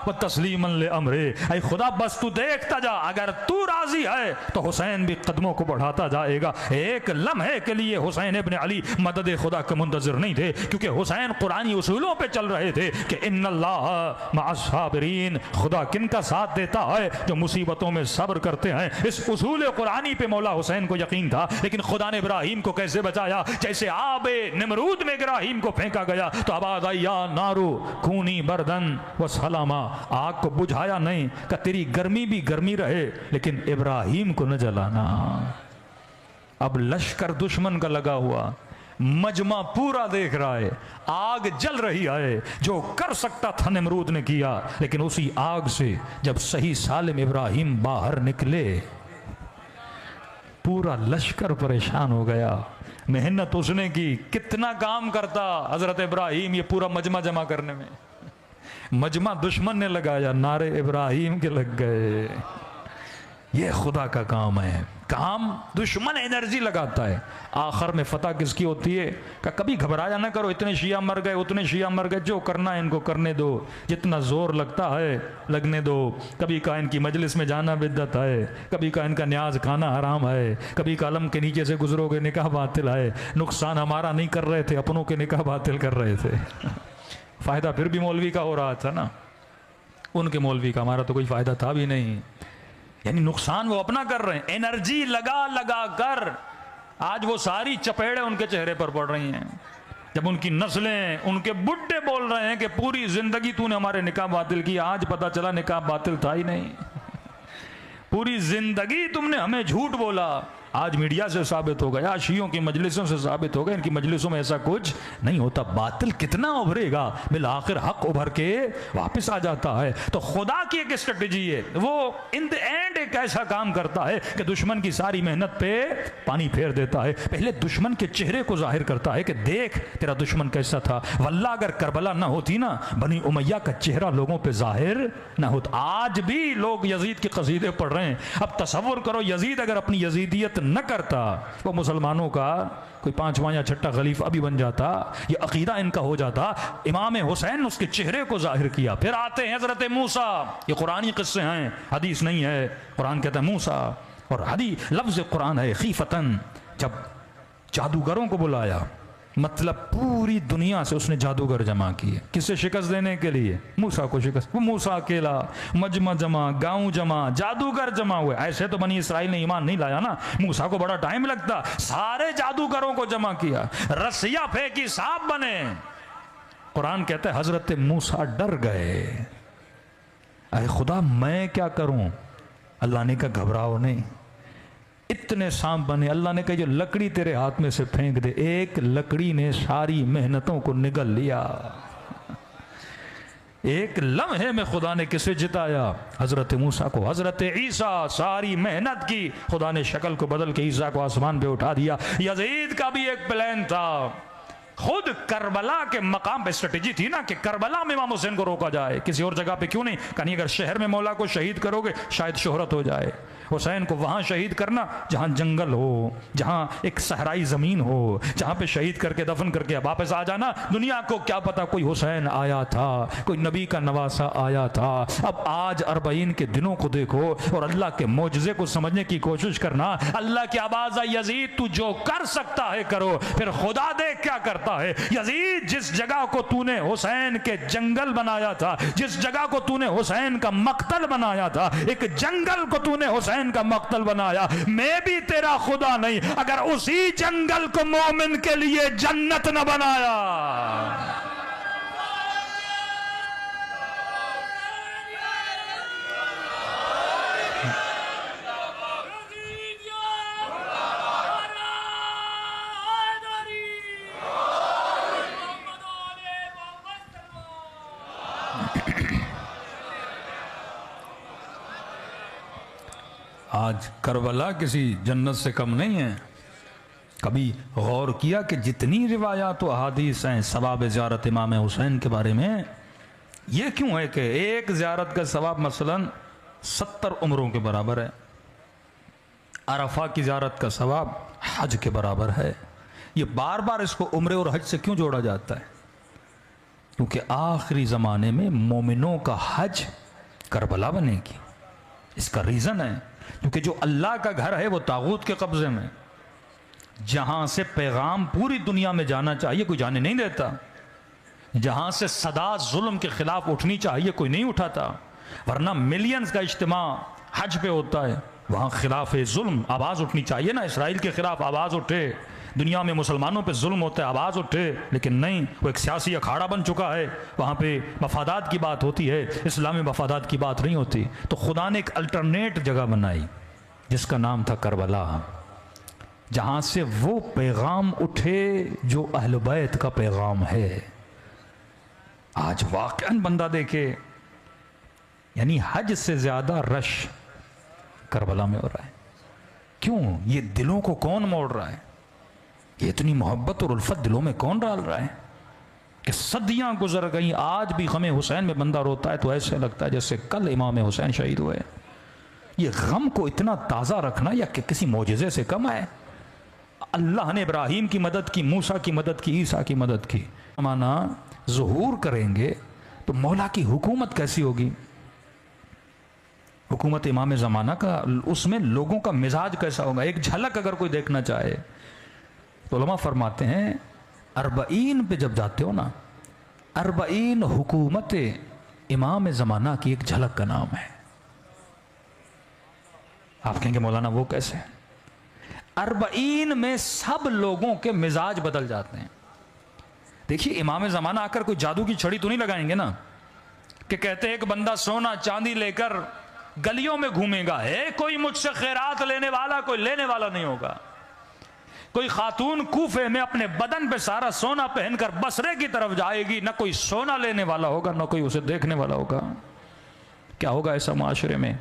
व तस्लीमन ले अमरे, ऐ खुदा बस तू देखता जा, अगर तू राजी है तो हुसैन भी कदमों को बढ़ाता जाएगा। एक लम्हे के लिए हुसैन इब्न अली मदद खुदा के मुंतजिर नहीं थे, क्योंकि हुसैन कुरानी उसूलों पे चल रहे थे कि इन्नल्लाह मअस्साबिरीन, खुदा किनका साथ देता है? जो मुसीबतों में सब्र करते हैं। इस उसूल कुरानी पे मौला हुसैन को यकीन था। लेकिन खुदा ने इब्राहिम को कैसे बचाया? जैसे आबे निमरूद में इब्राहिम को फेंका गया तो आवाज आई या नारू खूनी बर्दन व सलामा, आग को बुझाया नहीं कि तेरी गर्मी भी गर्मी रहे लेकिन इब्राहिम को न जलाना। अब लश्कर दुश्मन का लगा हुआ, मजमा पूरा देख रहा है, आग जल रही है। जो कर सकता था निमरूद ने किया, लेकिन उसी आग से जब सही सालिम इब्राहिम बाहर निकले, पूरा लश्कर परेशान हो गया। मेहनत उसने की, कितना काम करता हजरत इब्राहिम ये पूरा मजमा जमा करने में। मजमा दुश्मन ने लगाया, नारे इब्राहिम के लग गए। ये खुदा का काम है। काम दुश्मन एनर्जी लगाता है, आखिर में फतह किसकी होती है? कभी घबराया ना करो, इतने शिया मर गए उतने शिया मर गए, जो करना है इनको करने दो, जितना जोर लगता है लगने दो। कभी का इनकी मजलिस में जाना बिद्दत है, कभी का इनका न्याज खाना हराम है, कभी का कलम के नीचे से गुजरोगे निकाह बातिल है। नुकसान हमारा नहीं कर रहे थे, अपनों के निकाह बातिल कर रहे थे। फायदा फिर भी मौलवी का हो रहा था ना, उनके मौलवी का, हमारा तो कोई फायदा था भी नहीं। यानी नुकसान वो अपना कर रहे हैं, एनर्जी लगा लगा कर। आज वो सारी चपेड़े उनके चेहरे पर पड़ रही हैं जब उनकी नस्लें, उनके बुड्ढे बोल रहे हैं कि पूरी जिंदगी तूने हमारे निकाह बातिल की, आज पता चला निकाह बातिल था ही नहीं। पूरी जिंदगी तुमने हमें झूठ बोला, आज मीडिया से साबित हो गया, शियों की मजलिसों से साबित हो गया, इनकी मजलिसों में ऐसा कुछ नहीं होता। बातिल कितना उभरेगा, बिल आखिर हक उभर के वापस आ जाता है। तो खुदा की एक स्ट्रेटेजी है, वो इन द एंड एक ऐसा काम करता है कि दुश्मन की सारी मेहनत पे पानी फेर देता है। पहले दुश्मन के चेहरे को जाहिर करता है कि देख तेरा दुश्मन कैसा था। वल्लाह अगर करबला ना होती ना, बनी उमैया का चेहरा लोगों पे जाहिर ना होता। आज भी लोग यजीद के कसीदे पढ़ रहे हैं। अब तसव्वुर करो, यजीद अगर अपनी यजीदियत न करता, वो मुसलमानों का कोई पांचवा या छठा खलीफा भी बन जाता, ये अकीदा इनका हो जाता। इमाम हुसैन उसके चेहरे को जाहिर किया। फिर आते हैं हजरत मूसा, ये कुरानी किस्से हैं, हदीस नहीं है। कुरान कहता है मूसा, और हदीस लफ्ज कुरान है खीफतन, जब जादूगरों को बुलाया, मतलब पूरी दुनिया से उसने जादूगर जमा किए। किससे शिकस्त देने के लिए? मूसा को शिकस्त। वो मूसा अकेला, मजमा जमा, गांव जमा, जादूगर जमा हुए। ऐसे तो बनी इसराइल ने ईमान नहीं लाया ना, मूसा को बड़ा टाइम लगता। सारे जादूगरों को जमा किया, रस्सियां फेंकी, सांप बने। कुरान कहता है हजरत मूसा डर गए, अरे खुदा मैं क्या करूं? अल्लाह ने कहा घबराओ नहीं, इतने सांप बने। अल्लाह ने कहा जो लकड़ी तेरे हाथ में से फेंक दे। एक लकड़ी ने सारी मेहनतों को निगल लिया। एक लम्हे में खुदा ने किसे जिताया? हजरत मूसा को। हजरत ईसा सारी मेहनत की, खुदा ने शक्ल को बदल के ईसा को आसमान पे उठा दिया। यजीद का भी एक प्लान था, खुद करबला के मकाम पे स्ट्रेटेजी थी ना कि करबला में इमाम हुसैन को रोका जाए, किसी और जगह पे क्यों नहीं? कहीं अगर शहर में मौला को शहीद करोगे शायद शोहरत हो जाए। हुसैन को वहां शहीद करना जहां जंगल हो, जहां एक सहराई जमीन हो, जहां पे शहीद करके दफन करके वापस आ जाना। दुनिया को क्या पता कोई हुसैन आया था, कोई नबी का नवासा आया था। अब आज 40 के दिनों को देखो और अल्लाह के मोजज़े को समझने की कोशिश करना। अल्लाह की आवाज आई, यजीद तू जो कर सकता है करो। फिर खुदा देख क्या करता है। यजीद जिस जगह को तूने हुसैन के जंगल बनाया था, जिस जगह को तूने हुसैन का मक्तल बनाया था, एक जंगल को तूने हुसैन का मक्तल बनाया। मैं भी तेरा खुदा नहीं अगर उसी जंगल को मोमिन के लिए जन्नत न बनाया। आज करबला किसी जन्नत से कम नहीं है। कभी गौर किया कि जितनी रिवायात व अहादीस हैं सवाब ज़ियारत इमाम हुसैन के बारे में, ये क्यों है कि एक ज़ियारत का सवाब मसलन 70 उम्रों के बराबर है, अरफा की ज़ियारत का सवाब हज के बराबर है। ये बार बार इसको उम्रे और हज से क्यों जोड़ा जाता है? क्योंकि आखिरी ज़माने में मोमिनों का हज करबला बनेगी। इसका रीज़न है क्योंकि जो अल्लाह का घर है वो तागूत के कब्ज़े में, जहाँ से पैगाम पूरी दुनिया में जाना चाहिए कोई जाने नहीं देता, जहाँ से सदा जुल्म के खिलाफ उठनी चाहिए कोई नहीं उठाता, वरना मिलियंस का इज्तिमा हज पे होता है, वहाँ खिलाफ जुल्म आवाज़ उठनी चाहिए ना, इसराइल के खिलाफ आवाज़ उठे, दुनिया में मुसलमानों पे जुल्म होता है आवाज़ उठे, लेकिन नहीं, वो एक सियासी अखाड़ा बन चुका है, वहाँ पे मफादात की बात होती है, इस्लामी मफादात की बात नहीं होती। तो खुदा ने एक अल्टरनेट जगह बनाई जिसका नाम था करबला, जहाँ से वो पैगाम उठे जो अहल बैत का पैगाम है। आज वाकई बंदा देखे, यानी हज से ज़्यादा रश करबला में हो रहा है। क्यों? ये दिलों को कौन मोड़ रहा है? ये इतनी मोहब्बत और उल्फत दिलों में कौन डाल रहा है कि सदियां गुजर गई, आज भी गम हुसैन में बंदा रोता है तो ऐसे लगता है जैसे कल इमाम हुसैन शहीद हुए। ये गम को इतना ताज़ा रखना या कि किसी मोजज़े से कम है? अल्लाह ने इब्राहीम की मदद की, मूसा की मदद की, ईसा की मदद की। माना ज़ुहूर करेंगे तो मौला की हुकूमत कैसी होगी? हुकूमत इमाम ज़माना का, उसमें लोगों का मिजाज कैसा होगा? एक झलक अगर कोई देखना चाहे तो उलमा फरमाते हैं, अरबईन पे जब जाते हो ना, अरबईन हुकूमत इमाम ज़माना की एक झलक का नाम है। आप कहेंगे मौलाना वो कैसे? अरबईन में सब लोगों के मिजाज बदल जाते हैं। देखिए, इमाम ज़माना आकर कोई जादू की छड़ी तो नहीं लगाएंगे ना कि कहते हैं एक बंदा सोना चांदी लेकर गलियों में घूमेगा, है कोई मुझसे खैरात लेने वाला, कोई लेने वाला नहीं होगा। कोई खातून कूफे में अपने बदन पे सारा सोना पहनकर बसरे की तरफ जाएगी, ना कोई सोना लेने वाला होगा ना कोई उसे देखने वाला होगा। क्या होगा ऐसा मुआशरे में?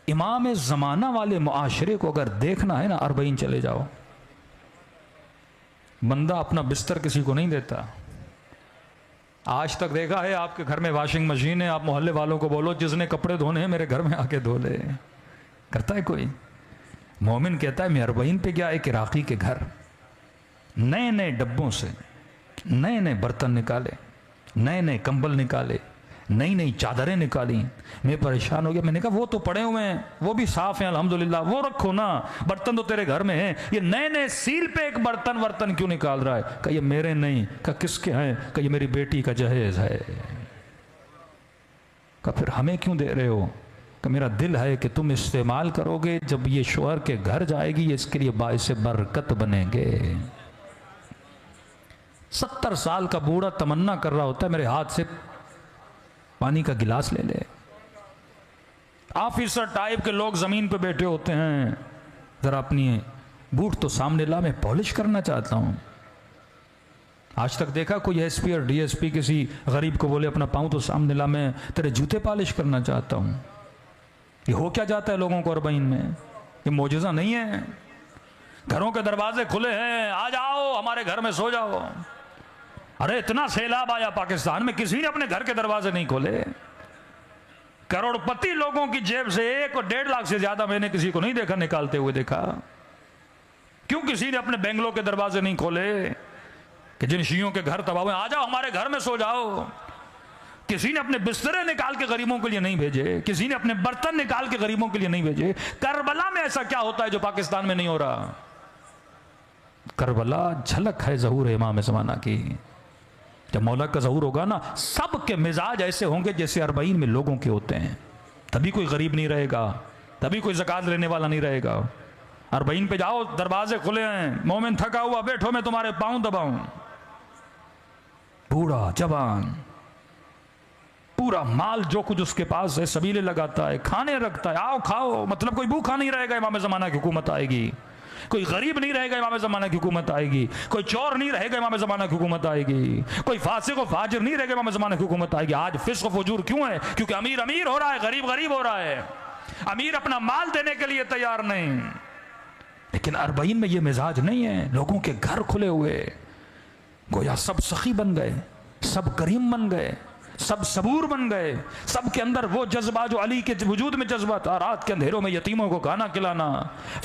इमाम ज़माना वाले मुआशरे को अगर देखना है ना, अरबईन चले जाओ। बंदा अपना बिस्तर किसी को नहीं देता। आज तक देखा है आपके घर में वॉशिंग मशीन है, आप मोहल्ले वालों को बोलो जिसने कपड़े धोने हैं मेरे घर में आके धो ले, करता है कोई? मोमिन कहता है मैं अरबईन पे गया, एक इराकी के घर, नए नए डब्बों से नए नए बर्तन निकाले, नए नए कंबल निकाले, नई नई चादरें निकाली। मैं परेशान हो गया, मैंने कहा वो तो पड़े हुए हैं, वो भी साफ हैं अल्हम्दुलिल्लाह, वो रखो ना, बर्तन तो तेरे घर में हैं, ये नए नए सील पे एक बर्तन वर्तन क्यों निकाल रहा है? कहा ये मेरे नहीं। कहा किसके हैं? कहा ये मेरी बेटी का जहेज है। कहा फिर हमें क्यों दे रहे हो? कि मेरा दिल है कि तुम इस्तेमाल करोगे, जब ये शोहर के घर जाएगी ये इसके लिए बाइस बरकत बनेंगे। 70 साल का बूढ़ा तमन्ना कर रहा होता है मेरे हाथ से पानी का गिलास ले ले। ऑफिसर टाइप के लोग जमीन पे बैठे होते हैं, जरा अपनी बूट तो सामने ला, मैं पॉलिश करना चाहता हूं। आज तक देखा कोई एसपी और डीएसपी किसी गरीब को बोले अपना पाँव तो सामने ला, मैं तेरे जूते पॉलिश करना चाहता हूं? ये हो क्या जाता है लोगों को अरबईन में? ये मोजज़ा नहीं है। घरों के दरवाजे खुले हैं, आ जाओ हमारे घर में सो जाओ। अरे इतना सैलाब आया पाकिस्तान में, किसी ने अपने घर के दरवाजे नहीं खोले। करोड़पति लोगों की जेब से 1 और 1.5 लाख से ज्यादा मैंने किसी को नहीं देखा निकालते हुए देखा। क्यों किसी ने अपने बेंगलों के दरवाजे नहीं खोले कि जिन शियों के घर तबाह हुए, आ जाओ हमारे घर में सो जाओ। किसी ने अपने बिस्तरे निकाल के गरीबों के लिए नहीं भेजे, किसी ने अपने बर्तन निकाल के गरीबों के लिए नहीं भेजे। करबला में ऐसा क्या होता है जो पाकिस्तान में नहीं हो रहा? करबला झलक है ज़हूर इमाम ज़माना की। जब मौला का ज़हूर होगा ना, सबके मिजाज ऐसे होंगे जैसे अरबईन में लोगों के होते हैं। तभी कोई गरीब नहीं रहेगा, तभी कोई ज़कात लेने वाला नहीं रहेगा। अरबईन पे जाओ, दरवाजे खुले हैं, मोमिन थका हुआ बैठो, मैं तुम्हारे पाँव दबाऊं। बूढ़ा जवान, पूरा माल जो कुछ उसके पास है सबीले लगाता है, खाने रखता है, आओ खाओ। मतलब कोई भूखा नहीं रहेगा, इमाम ज़माना की हुकूमत आएगी। कोई गरीब नहीं रहेगा, इमाम ज़माना की हुकूमत आएगी। कोई चोर नहीं रहेगा, इमाम ज़माना की हुकूमत आएगी। कोई फासिक और फाजिर नहीं रहेगा, इमाम ज़माना की हुकूमत आएगी। आज फिस्क और फजूर क्यों है? क्योंकि अमीर अमीर हो रहा है, गरीब गरीब हो रहा है। अमीर अपना माल देने के लिए तैयार नहीं, लेकिन अरबईन में ये मिजाज नहीं है। लोगों के घर खुले हुए, गोया सब सखी बन गए, सब करीम बन गए, सब सबूर बन गए, सब के अंदर वो जज्बा जो अली के वजूद में जज्बा था। रात के अंधेरों में यतीमों को खाना खिलाना,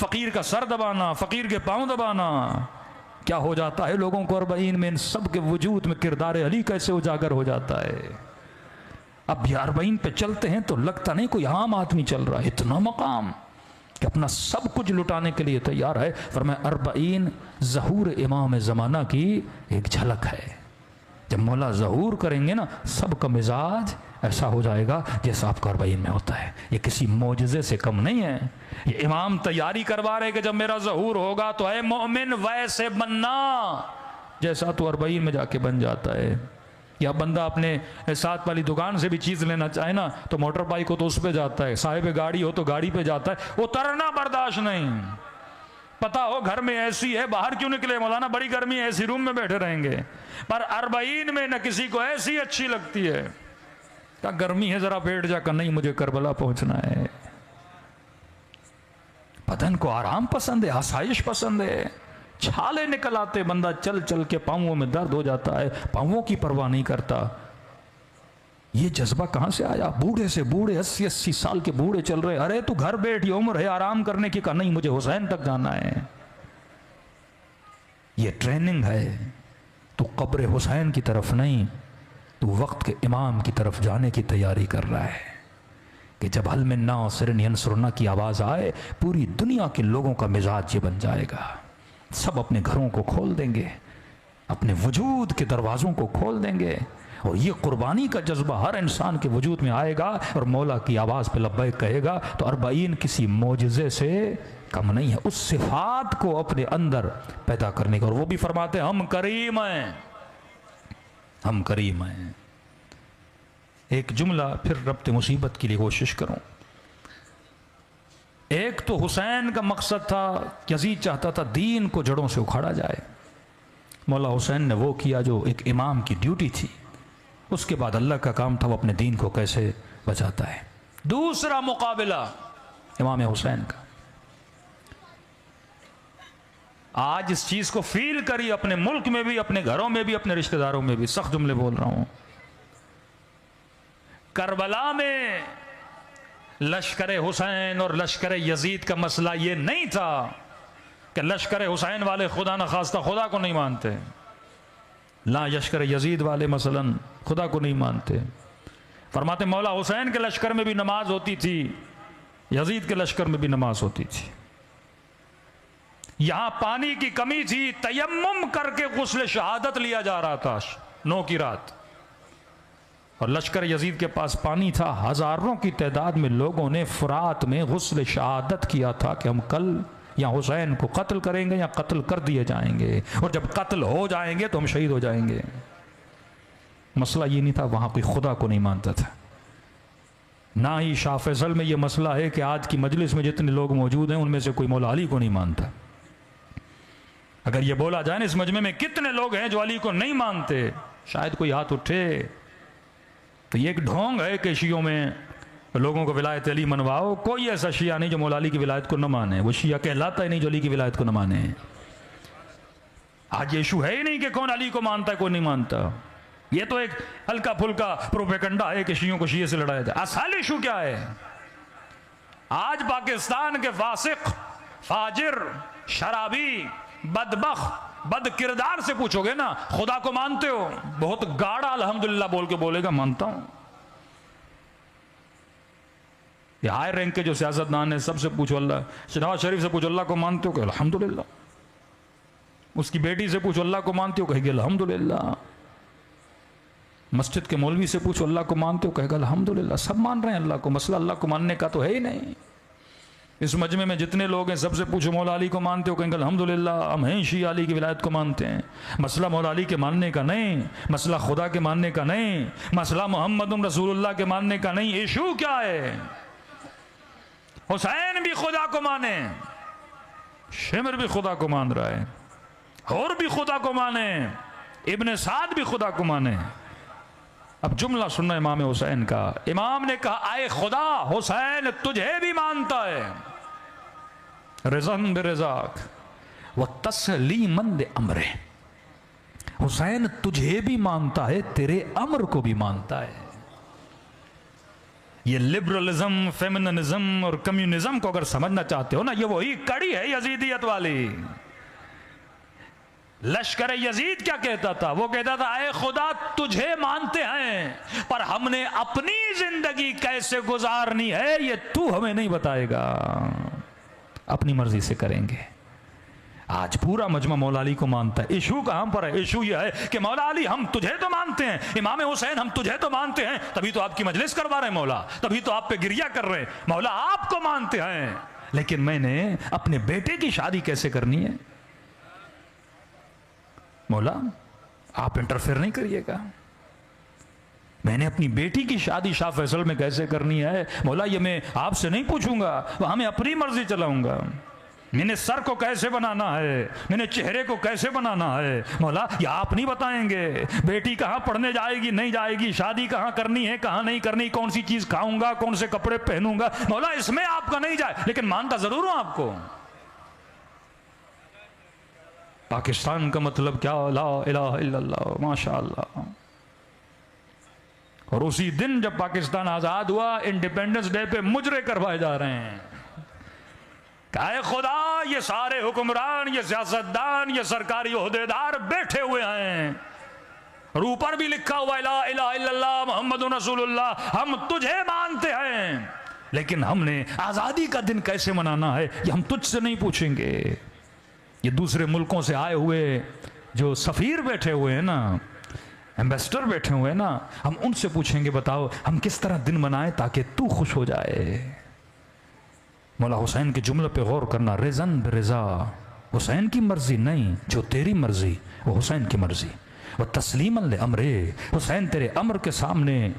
फकीर का सर दबाना, फकीर के पांव दबाना। क्या हो जाता है लोगों को अरबईन में? इन सब के वजूद में किरदार अली कैसे उजागर हो जाता है। अब ये अरबईन पे चलते हैं तो लगता नहीं कोई आम आदमी चल रहा है। इतना मकाम कि अपना सब कुछ लुटाने के लिए तैयार है। फरमाया अरबईन ज़हूर इमाम ज़माना की एक झलक है। जब मौला ज़हूर करेंगे ना, सबका मिजाज ऐसा हो जाएगा जैसा आपका अरबईन में होता है। ये किसी मोजज़े से कम नहीं है। ये इमाम तैयारी करवा रहे कि जब मेरा ज़हूर होगा तो है मोमिन वैसे बनना जैसा तो अरबईन में जाके बन जाता है। या बंदा अपने साथ वाली दुकान से भी चीज़ लेना चाहे ना तो मोटर बाइक हो तो उस पर जाता है, साहिब गाड़ी हो तो गाड़ी पे जाता है। उतरना बर्दाश्त नहीं। पता हो घर में ऐसी है, बाहर क्यों निकले मौलाना, बड़ी गर्मी है, ऐसी रूम में बैठे रहेंगे। पर अरबईन में न किसी को ऐसी अच्छी लगती है, क्या गर्मी है जरा बैठ जाकर, नहीं मुझे करबला पहुंचना है। बदन को आराम पसंद है, आसाइश पसंद है। छाले निकल आते, बंदा चल चल के पांवों में दर्द हो जाता है, पांवों की परवाह नहीं करता। ये जज्बा कहां से आया? बूढ़े से बूढ़े 80-80 साल के बूढ़े चल रहे, अरे तू घर बैठ, ये उम्र है आराम करने की। कहा नहीं मुझे हुसैन तक जाना है। ये ट्रेनिंग है। तू कब्र हुसैन की तरफ नहीं, तू वक्त के इमाम की तरफ जाने की तैयारी कर रहा है कि जब हल में ना सिरन यंसुरना की आवाज आए, पूरी दुनिया के लोगों का मिजाज ये बन जाएगा। सब अपने घरों को खोल देंगे, अपने वजूद के दरवाज़ों को खोल देंगे, और ये कुर्बानी का जज्बा हर इंसान के वजूद में आएगा और मौला की आवाज़ पे लब्बैक कहेगा। तो अरबईन किसी मोजज़े से कम नहीं है, उस सिफात को अपने अंदर पैदा करने का। और वो भी फरमाते हैं हम करीम हैं, हम करीम हैं। एक जुमला फिर रब्त मुसीबत के लिए कोशिश करूं। एक तो हुसैन का मकसद था, यजीद चाहता था दीन को जड़ों से उखाड़ा जाए। मौला हुसैन ने वो किया जो एक इमाम की ड्यूटी थी। उसके बाद अल्लाह का काम था वो अपने दीन को कैसे बचाता है। दूसरा मुकाबला इमाम हुसैन का। आज इस चीज को फील करिए, अपने मुल्क में भी, अपने घरों में भी, अपने रिश्तेदारों में भी। सख्त जुमले बोल रहा हूं। करबला में लश्कर हुसैन और लश्कर यजीद का मसला ये नहीं था कि लश्कर हुसैन वाले खुदा न खास्ता खुदा को नहीं मानते, ला लश्कर यजीद वाले मसलन खुदा को नहीं मानते। फरमाते मौला हुसैन के लश्कर में भी नमाज होती थी, यजीद के लश्कर में भी नमाज होती थी। यहां पानी की कमी थी, तयम्मुम करके गुस्ल शहादत लिया जा रहा था 9 की रात, और लश्कर यजीद के पास पानी था। हजारों की तादाद में लोगों ने फुरात में गुस्ल शहादत किया था कि हम कल या हुसैन को कत्ल करेंगे या कत्ल कर दिए जाएंगे, और जब कत्ल हो जाएंगे तो हम शहीद हो जाएंगे। मसला ये नहीं था, वहां कोई खुदा को नहीं मानता था। ना ही शाह फैसल में ये मसला है कि आज की मजलिस में जितने लोग मौजूद हैं उनमें से कोई मौला अली को नहीं मानता। अगर ये बोला जाए इस मजमे में कितने लोग हैं जो अली को नहीं मानते, शायद कोई हाथ उठे। तो ये एक ढोंग है कि शियों में लोगों को विलायत अली मनवाओ। कोई ऐसा शिया नहीं जो मौला अली की विलायत को न माने। वो शिया कहलाता ही नहीं जो अली की विलायत को न माने। आज ये इशू है ही नहीं कि कौन अली को मानता है कौन नहीं मानता। ये तो एक हल्का फुल्का प्रोपेगेंडा है कि शियों को शिये से लड़ाया जाए। असल इशू क्या है? आज पाकिस्तान के फासिक, फाजिर, शराबी, बदबख्त, बद किरदार से पूछोगे ना खुदा को मानते हो, बहुत गाढ़ा अल्हम्दुलिल्लाह बोल के बोलेगा मानता हूं। ये हाई रैंक के जो सियासतदान है सबसे पूछो अल्लाह, शहबाज शरीफ से पूछो अल्लाह को मानते हो, कहे अल्हम्दुलिल्लाह। उसकी बेटी से पूछो अल्लाह को मानते हो, कहेगी अल्हम्दुलिल्लाह। मस्जिद के मौलवी से पूछो अल्लाह को मानते हो, कहेगा अल्हम्दुलिल्लाह। सब मान रहे हैं अल्लाह को, मसला अल्लाह को मानने का तो है ही नहीं। इस मजमे में जितने लोग हैं सबसे पूछो मौला अली को मानते हो, कहेंगे अल्हम्दुलिल्लाह हम हैं शिया अली की विलायत को मानते हैं। मसला मौला अली के मानने का नहीं, मसला खुदा के मानने का नहीं, मसला मोहम्मद रसूलुल्लाह के मानने का नहीं। इशू क्या है? हुसैन भी खुदा को माने, शिमर भी खुदा को मान रहा है, और भी खुदा को माने, इब्न साद भी खुदा को माने। अब जुमला सुनना इमाम हुसैन का। इमाम ने कहा आए खुदा, हुसैन तुझे भी मानता है, रिज़न बिरिज़ाक व तस्लीमन लिअम्रे, हुसैन तुझे भी मानता है, तेरे अमर को भी मानता है। ये लिबरलिज्म, फेमिनिज्म और कम्युनिज्म को अगर समझना चाहते हो ना, ये वही कड़ी है यजीदियत वाली। लश्कर यजीद क्या कहता था? वो कहता था, अय खुदा तुझे मानते हैं पर हमने अपनी जिंदगी कैसे गुजारनी है ये तू हमें नहीं बताएगा, अपनी मर्जी से करेंगे। आज पूरा मजमा मौला अली को मानता है। इशू कहां पर है? इशू यह है कि मौला अली हम तुझे तो मानते हैं, इमाम हुसैन हम तुझे तो मानते हैं, तभी तो आपकी मजलिस करवा रहे हैं मौला, तभी तो आप पे गिरिया कर रहे हैं, मौला आपको मानते हैं, लेकिन मैंने अपने बेटे की शादी कैसे करनी है मौला, आप इंटरफेयर नहीं करिएगा। मैंने अपनी बेटी की शादी शाह फैसल में कैसे करनी है मौला, ये मैं आपसे नहीं पूछूंगा, वहां मैं अपनी मर्जी चलाऊंगा। मैंने सर को कैसे बनाना है, मैंने चेहरे को कैसे बनाना है मौला, ये आप नहीं बताएंगे। बेटी कहाँ पढ़ने जाएगी नहीं जाएगी, शादी कहाँ करनी है कहाँ नहीं करनी, कौन सी चीज खाऊंगा, कौन से कपड़े पहनूंगा, मौला इसमें आपका नहीं जाए, लेकिन मानता जरूर हूं आपको। पाकिस्तान का मतलब क्या? ला इलाहा इल्लल्लाह, माशाअल्लाह। और उसी दिन जब पाकिस्तान आजाद हुआ, इंडिपेंडेंस डे पे मुजरे करवाए जा रहे हैं। क्या खुदा, ये सारे हुक्मरान, ये सियासतदान, ये सरकारी ओहदेदार बैठे हुए हैं और ऊपर भी लिखा हुआ ला इलाहा इल्लल्लाह मुहम्मदुर रसूलुल्लाह, हम तुझे मानते हैं, लेकिन हमने आजादी का दिन कैसे मनाना है ये हम तुझसे नहीं पूछेंगे। ये दूसरे मुल्कों से आए हुए जो सफीर बैठे हुए हैं ना, एम्बेसडर बैठे हुए हैं ना, हम उनसे पूछेंगे बताओ हम किस तरह दिन मनाएं ताकि तू खुश हो जाए। मौला हुसैन के जुमले पे गौर करना, रिज़न बिरिज़ा, हुसैन की मर्जी नहीं, जो तेरी मर्जी वो हुसैन की मर्जी। वो तस्लीमन लिअम्रे, हुसैन तेरे अमर के सामने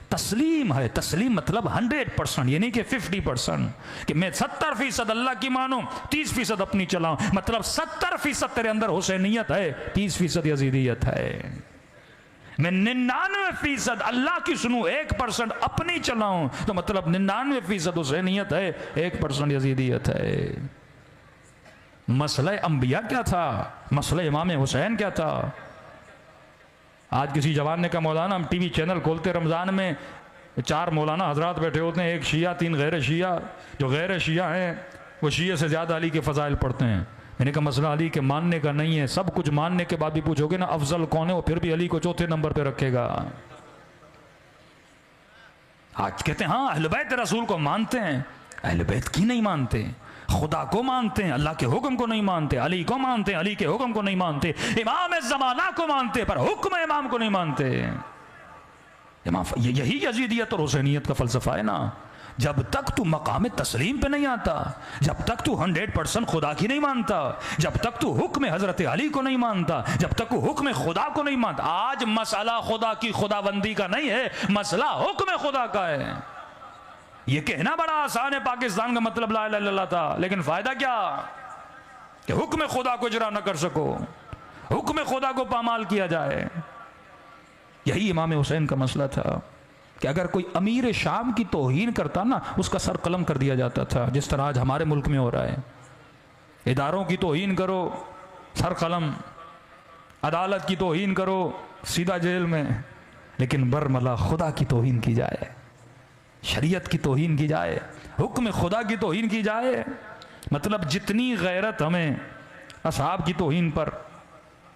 तस्लीम है। तस्लीम मतलब 100%, यानी कि 50%, कि मैं 70% अल्लाह की मानूं, 30% अपनी चलाऊं, मतलब 70% तेरे अंदर हुसैनियत है, 30% यजीदियत है। मैं 99% अल्लाह की सुनूं, 1% अपनी चलाऊं, तो मतलब 99% हुसैनियत है, 1% यजीदियत है। मसला अंबिया क्या था? मसला इमाम हुसैन क्या था? आज किसी जवान ने कहा मौलाना हम टीवी चैनल खोलते रमज़ान में 4 मौलाना हजरात बैठे होते हैं, 1 शिया 3 गैर शिया, जो गैर शिया हैं वो शिया से ज़्यादा अली के फ़ज़ाइल पढ़ते हैं। मैंने कहा मसला अली के मानने का नहीं है, सब कुछ मानने के बाद भी पूछोगे ना अफजल कौन है, वो फिर भी अली को 4थे नंबर पे रखेगा। आज कहते हैं हाँ अहले बैत रसूल को मानते हैं, अहले बैत की नहीं मानते, खुदा को मानते हैं, अल्लाह के हुक्म को नहीं मानते, अली को मानते हैं, अली के हुक्म को नहीं मानते, इमाम ज़माना को मानते पर हुक्म इमाम को नहीं मानते। यही यजीदियत और हुसैनियत का फलसफा है ना। जब तक तू मकाम तस्लीम पे नहीं आता, जब तक तू 100% खुदा की नहीं मानता, जब तक तू हुक्म हजरत अली को नहीं मानता, जब तक तू हुक्म खुदा को नहीं मानता। आज मसला खुदा की खुदाबंदी का नहीं है, मसला हुक्म खुदा का है। ये कहना बड़ा आसान है पाकिस्तान का मतलब ला इलाहा इल्लल्लाह था, लेकिन फायदा क्या कि हुक्म खुदा को इजरा न कर सको, हुक्म खुदा को पामाल किया जाए। यही इमाम हुसैन का मसला था कि अगर कोई अमीर शाम की तौहीन करता ना, उसका सर कलम कर दिया जाता था, जिस तरह आज हमारे मुल्क में हो रहा है। इदारों की तौहीन करो सर कलम, अदालत की तौहीन करो सीधा जेल में, लेकिन बरमला खुदा की तौहीन की जाए, शरीयत की तौहीन की जाए, हुक्म खुदा की तौहीन की जाए, मतलब जितनी गैरत हमें असहाब की तौहीन पर,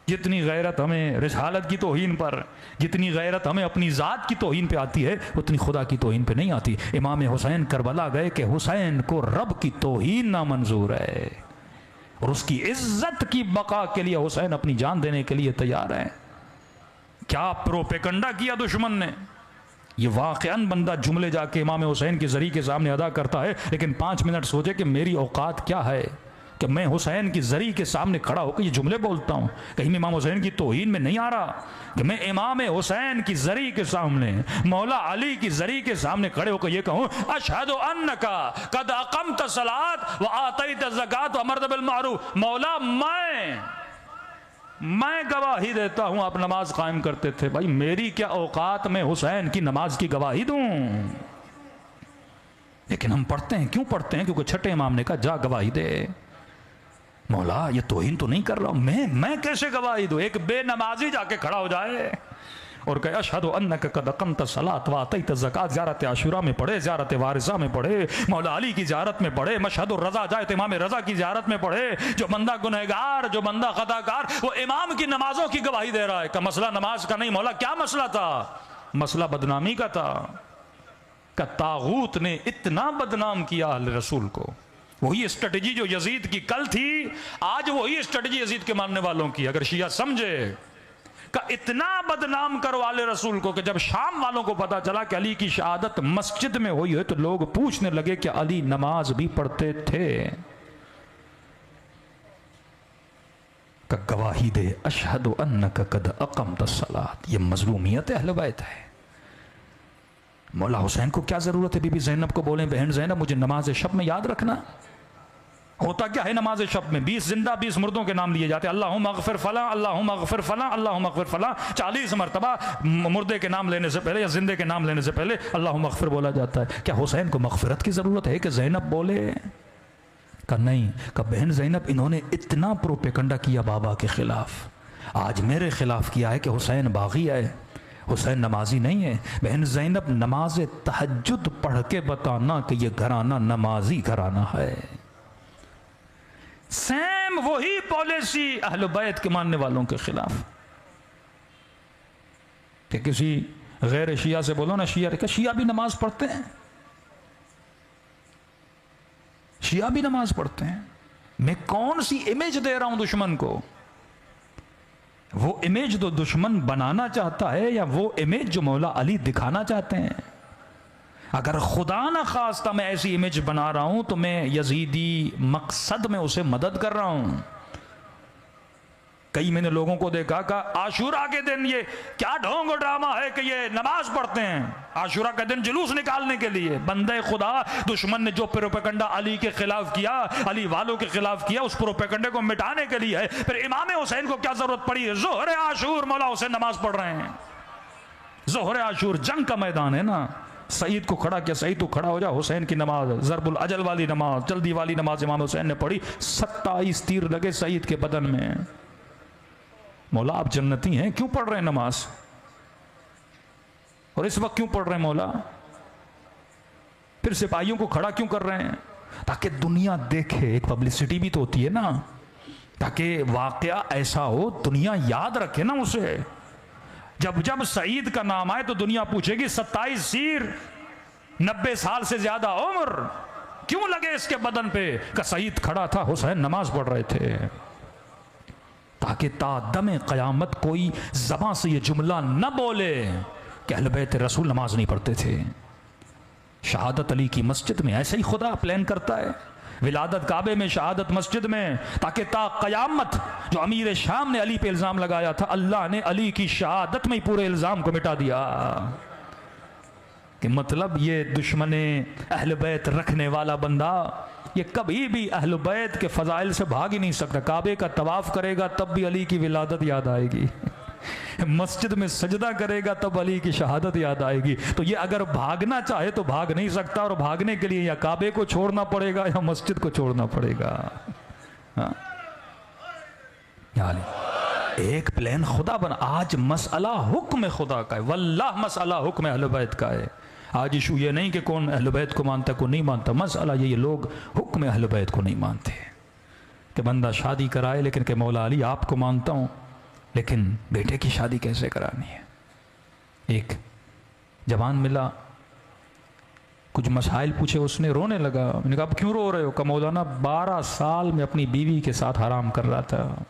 जितनी गैरत हमें रिसालत की तौहीन पर, जितनी गैरत हमें अपनी ज़ात की तौहीन पे आती है, उतनी खुदा की तौहीन पे नहीं आती। इमाम हुसैन करबला गए कि हुसैन को रब की तौहीन नामंजूर है और उसकी इज्जत की बका के लिए हुसैन अपनी जान देने के लिए तैयार है। क्या प्रोपेगंडा किया दुश्मन ने। ये वाक़अन बंदा जुमले जाके इमाम हुसैन के ज़री के सामने अदा करता है, लेकिन 5 मिनट सोचे कि मेरी औकात क्या है कि मैं हुसैन की ज़री के सामने खड़ा होकर ये जुमले बोलता हूँ। कहीं मैं इमाम हुसैन की तौहीन में नहीं आ रहा कि मैं इमाम हुसैन की ज़री के सामने, मौला अली की ज़री के सामने खड़े होकर ये कहूँ अशहदु अन्नका कद अक़मत सलात व आतैत ज़कात व अमरत बिल मारूफ। मौला मैं गवाही देता हूँ आप नमाज कायम करते थे। भाई मेरी क्या औकात, मैं हुसैन की नमाज की गवाही दूँ। लेकिन हम पढ़ते हैं, क्यों पढ़ते हैं? क्योंकि छठे इमाम ने कहा जा गवाही दे। मौला ये तौहीन तो नहीं कर रहा हूं मैं कैसे गवाही दूं? एक बेनमाजी जाके खड़ा हो जाए और कहे अशहदु अन्नका कद अक़मत सलात व अतैत ज़कात, ज़ियारत आशूरा में पढ़े, ज़ियारत वारिसा में पढ़े, मौला अली की ज़ियारत में पढ़े, मशहद रज़ा जाए तो इमाम रज़ा की ज़ियारत में पढ़े। जो बंदा गुनहगार, जो बंदा खताकार, वो इमाम की नमाजों की गवाही दे रहा है। का मसला नमाज का नहीं मौला, क्या मसला था? मसला बदनामी का था। का तागूत ने इतना बदनाम किया अहले रसूल को। वही स्ट्रेटजी जो यजीद की कल थी, आज वही स्ट्रेटजी यजीद के मानने वालों की। अगर शिया समझे का इतना बदनाम करो आले रसूल को कि जब शाम वालों को पता चला कि अली की शहादत मस्जिद में हुई है तो लोग पूछने लगे कि अली नमाज भी पढ़ते थे। का गवाही दे अशहदु अन्नका कद अक़मत सलात। ये मजलूमियत अहले बैत है। मौला हुसैन को क्या जरूरत है बीबी ज़ैनब को बोले बहन ज़ैनब मुझे नमाज शब में याद रखना? होता क्या है नमाज शब में? 20 जिंदा 20 मुर्दों के नाम लिए जाते हैं। अल्लाहुम्मा अग़फ़िर फ़ला, अल्लाहुम्मा अग़फ़िर फ़ला, अल्लाहुम्मा अग़फ़िर फ़ला। 40 मरतबा मुर्दे के नाम लेने से पहले या जिंदे के नाम लेने से पहले अल्लाहुम्मा अग़फ़िर बोला जाता है। क्या हुसैन को मग़फ़िरत की ज़रूरत है कि ज़ैनब बोले? का नहीं। का बहन ज़ैनब इन्होंने इतना प्रोपेगंडा किया बाबा के ख़िलाफ़, आज मेरे ख़िलाफ़ किया है कि हुसैन बागी है, हुसैन नमाजी नहीं है। बहन ज़ैनब नमाज तहज्जुद पढ़ के बताना कि ये घराना नमाजी घराना है। सेम वही पॉलिसी अहले बैत के मानने वालों के खिलाफ। कि किसी गैर शिया से बोलो ना, शिया भी नमाज पढ़ते हैं, शिया भी नमाज पढ़ते हैं। मैं कौन सी इमेज दे रहा हूं दुश्मन को? वो इमेज तो दुश्मन बनाना चाहता है या वो इमेज जो मौला अली दिखाना चाहते हैं? अगर खुदा ना खास्ता मैं ऐसी इमेज बना रहा हूं तो मैं यजीदी मकसद में उसे मदद कर रहा हूं। कई मैंने लोगों को देखा कि आशूरा के दिन ये क्या ढोंग ड्रामा है कि ये नमाज पढ़ते हैं, आशूरा के दिन जुलूस निकालने के लिए। बंदे खुदा, दुश्मन ने जो प्रोपेगंडा अली के खिलाफ किया, अली वालों के खिलाफ किया, उस प्रोपेगंडे को मिटाने के लिए है। फिर इमाम हुसैन को क्या जरूरत पड़ी है? जोहर आशूर मौला हुसैन नमाज पढ़ रहे हैं। जोहर आशूर जंग का मैदान है ना। सईद को खड़ा किया, सईद तो खड़ा हो जा, हुसैन की नमाज, जरबुल अजल वाली नमाज, जल्दी वाली नमाज इमाम हुसैन ने पढ़ी। 27 तीर लगे सईद के बदन में। मौला आप जन्नती हैं, क्यों पढ़ रहे हैं नमाज? और इस वक्त क्यों पढ़ रहे हैं मौला? फिर सिपाहियों को खड़ा क्यों कर रहे हैं? ताकि दुनिया देखे, एक पब्लिसिटी भी तो होती है ना, ताकि वाकया ऐसा हो दुनिया याद रखे ना उसे। जब जब सईद का नाम आए तो दुनिया पूछेगी 27 तीर, 90 साल से ज्यादा उम्र, क्यों लगे इसके बदन पे? का सईद खड़ा था, हुसैन नमाज पढ़ रहे थे। ताकि तादम क़यामत कोई ज़बान से ये जुमला न बोले कि अहले बैत रसूल नमाज नहीं पढ़ते थे। शहादत अली की मस्जिद में ऐसे ही खुदा प्लान करता है, विलादत काबे में, शहादत मस्जिद में, ताकि ता क़यामत जो अमीर शाम ने अली पे इल्ज़ाम लगाया था, अल्लाह ने अली की शहादत में ही पूरे इल्ज़ाम को मिटा दिया। कि मतलब ये दुश्मने अहले बैत रखने वाला बंदा ये कभी भी अहले बैत के फजाइल से भाग ही नहीं सकता। काबे का तवाफ करेगा तब भी अली की विलादत याद आएगी, मस्जिद में सजदा करेगा तब अली की शहादत याद आएगी। तो ये अगर भागना चाहे तो भाग नहीं सकता, और भागने के लिए या काबे को छोड़ना पड़ेगा या मस्जिद को छोड़ना पड़ेगा। हाँ? एक प्लान खुदा बना। आज मसला हुक्म खुदा का है, वल्लाह मसला हुक्म अहले बैत का है। आज इशू ये नहीं कि कौन अहले बैत को मानता कौन नहीं मानता, मसला ये लोग हुक्म अहले बैत को नहीं मानते। कि बंदा शादी कराए लेकिन कि मौला अली आपको मानता हूँ, लेकिन बेटे की शादी कैसे करानी है? एक जवान मिला, कुछ मसाइल पूछे, उसने रोने लगा। मैंने कहा अब क्यों रो रहे हो? का मौलाना 12 साल में अपनी बीवी के साथ हराम कर रहा था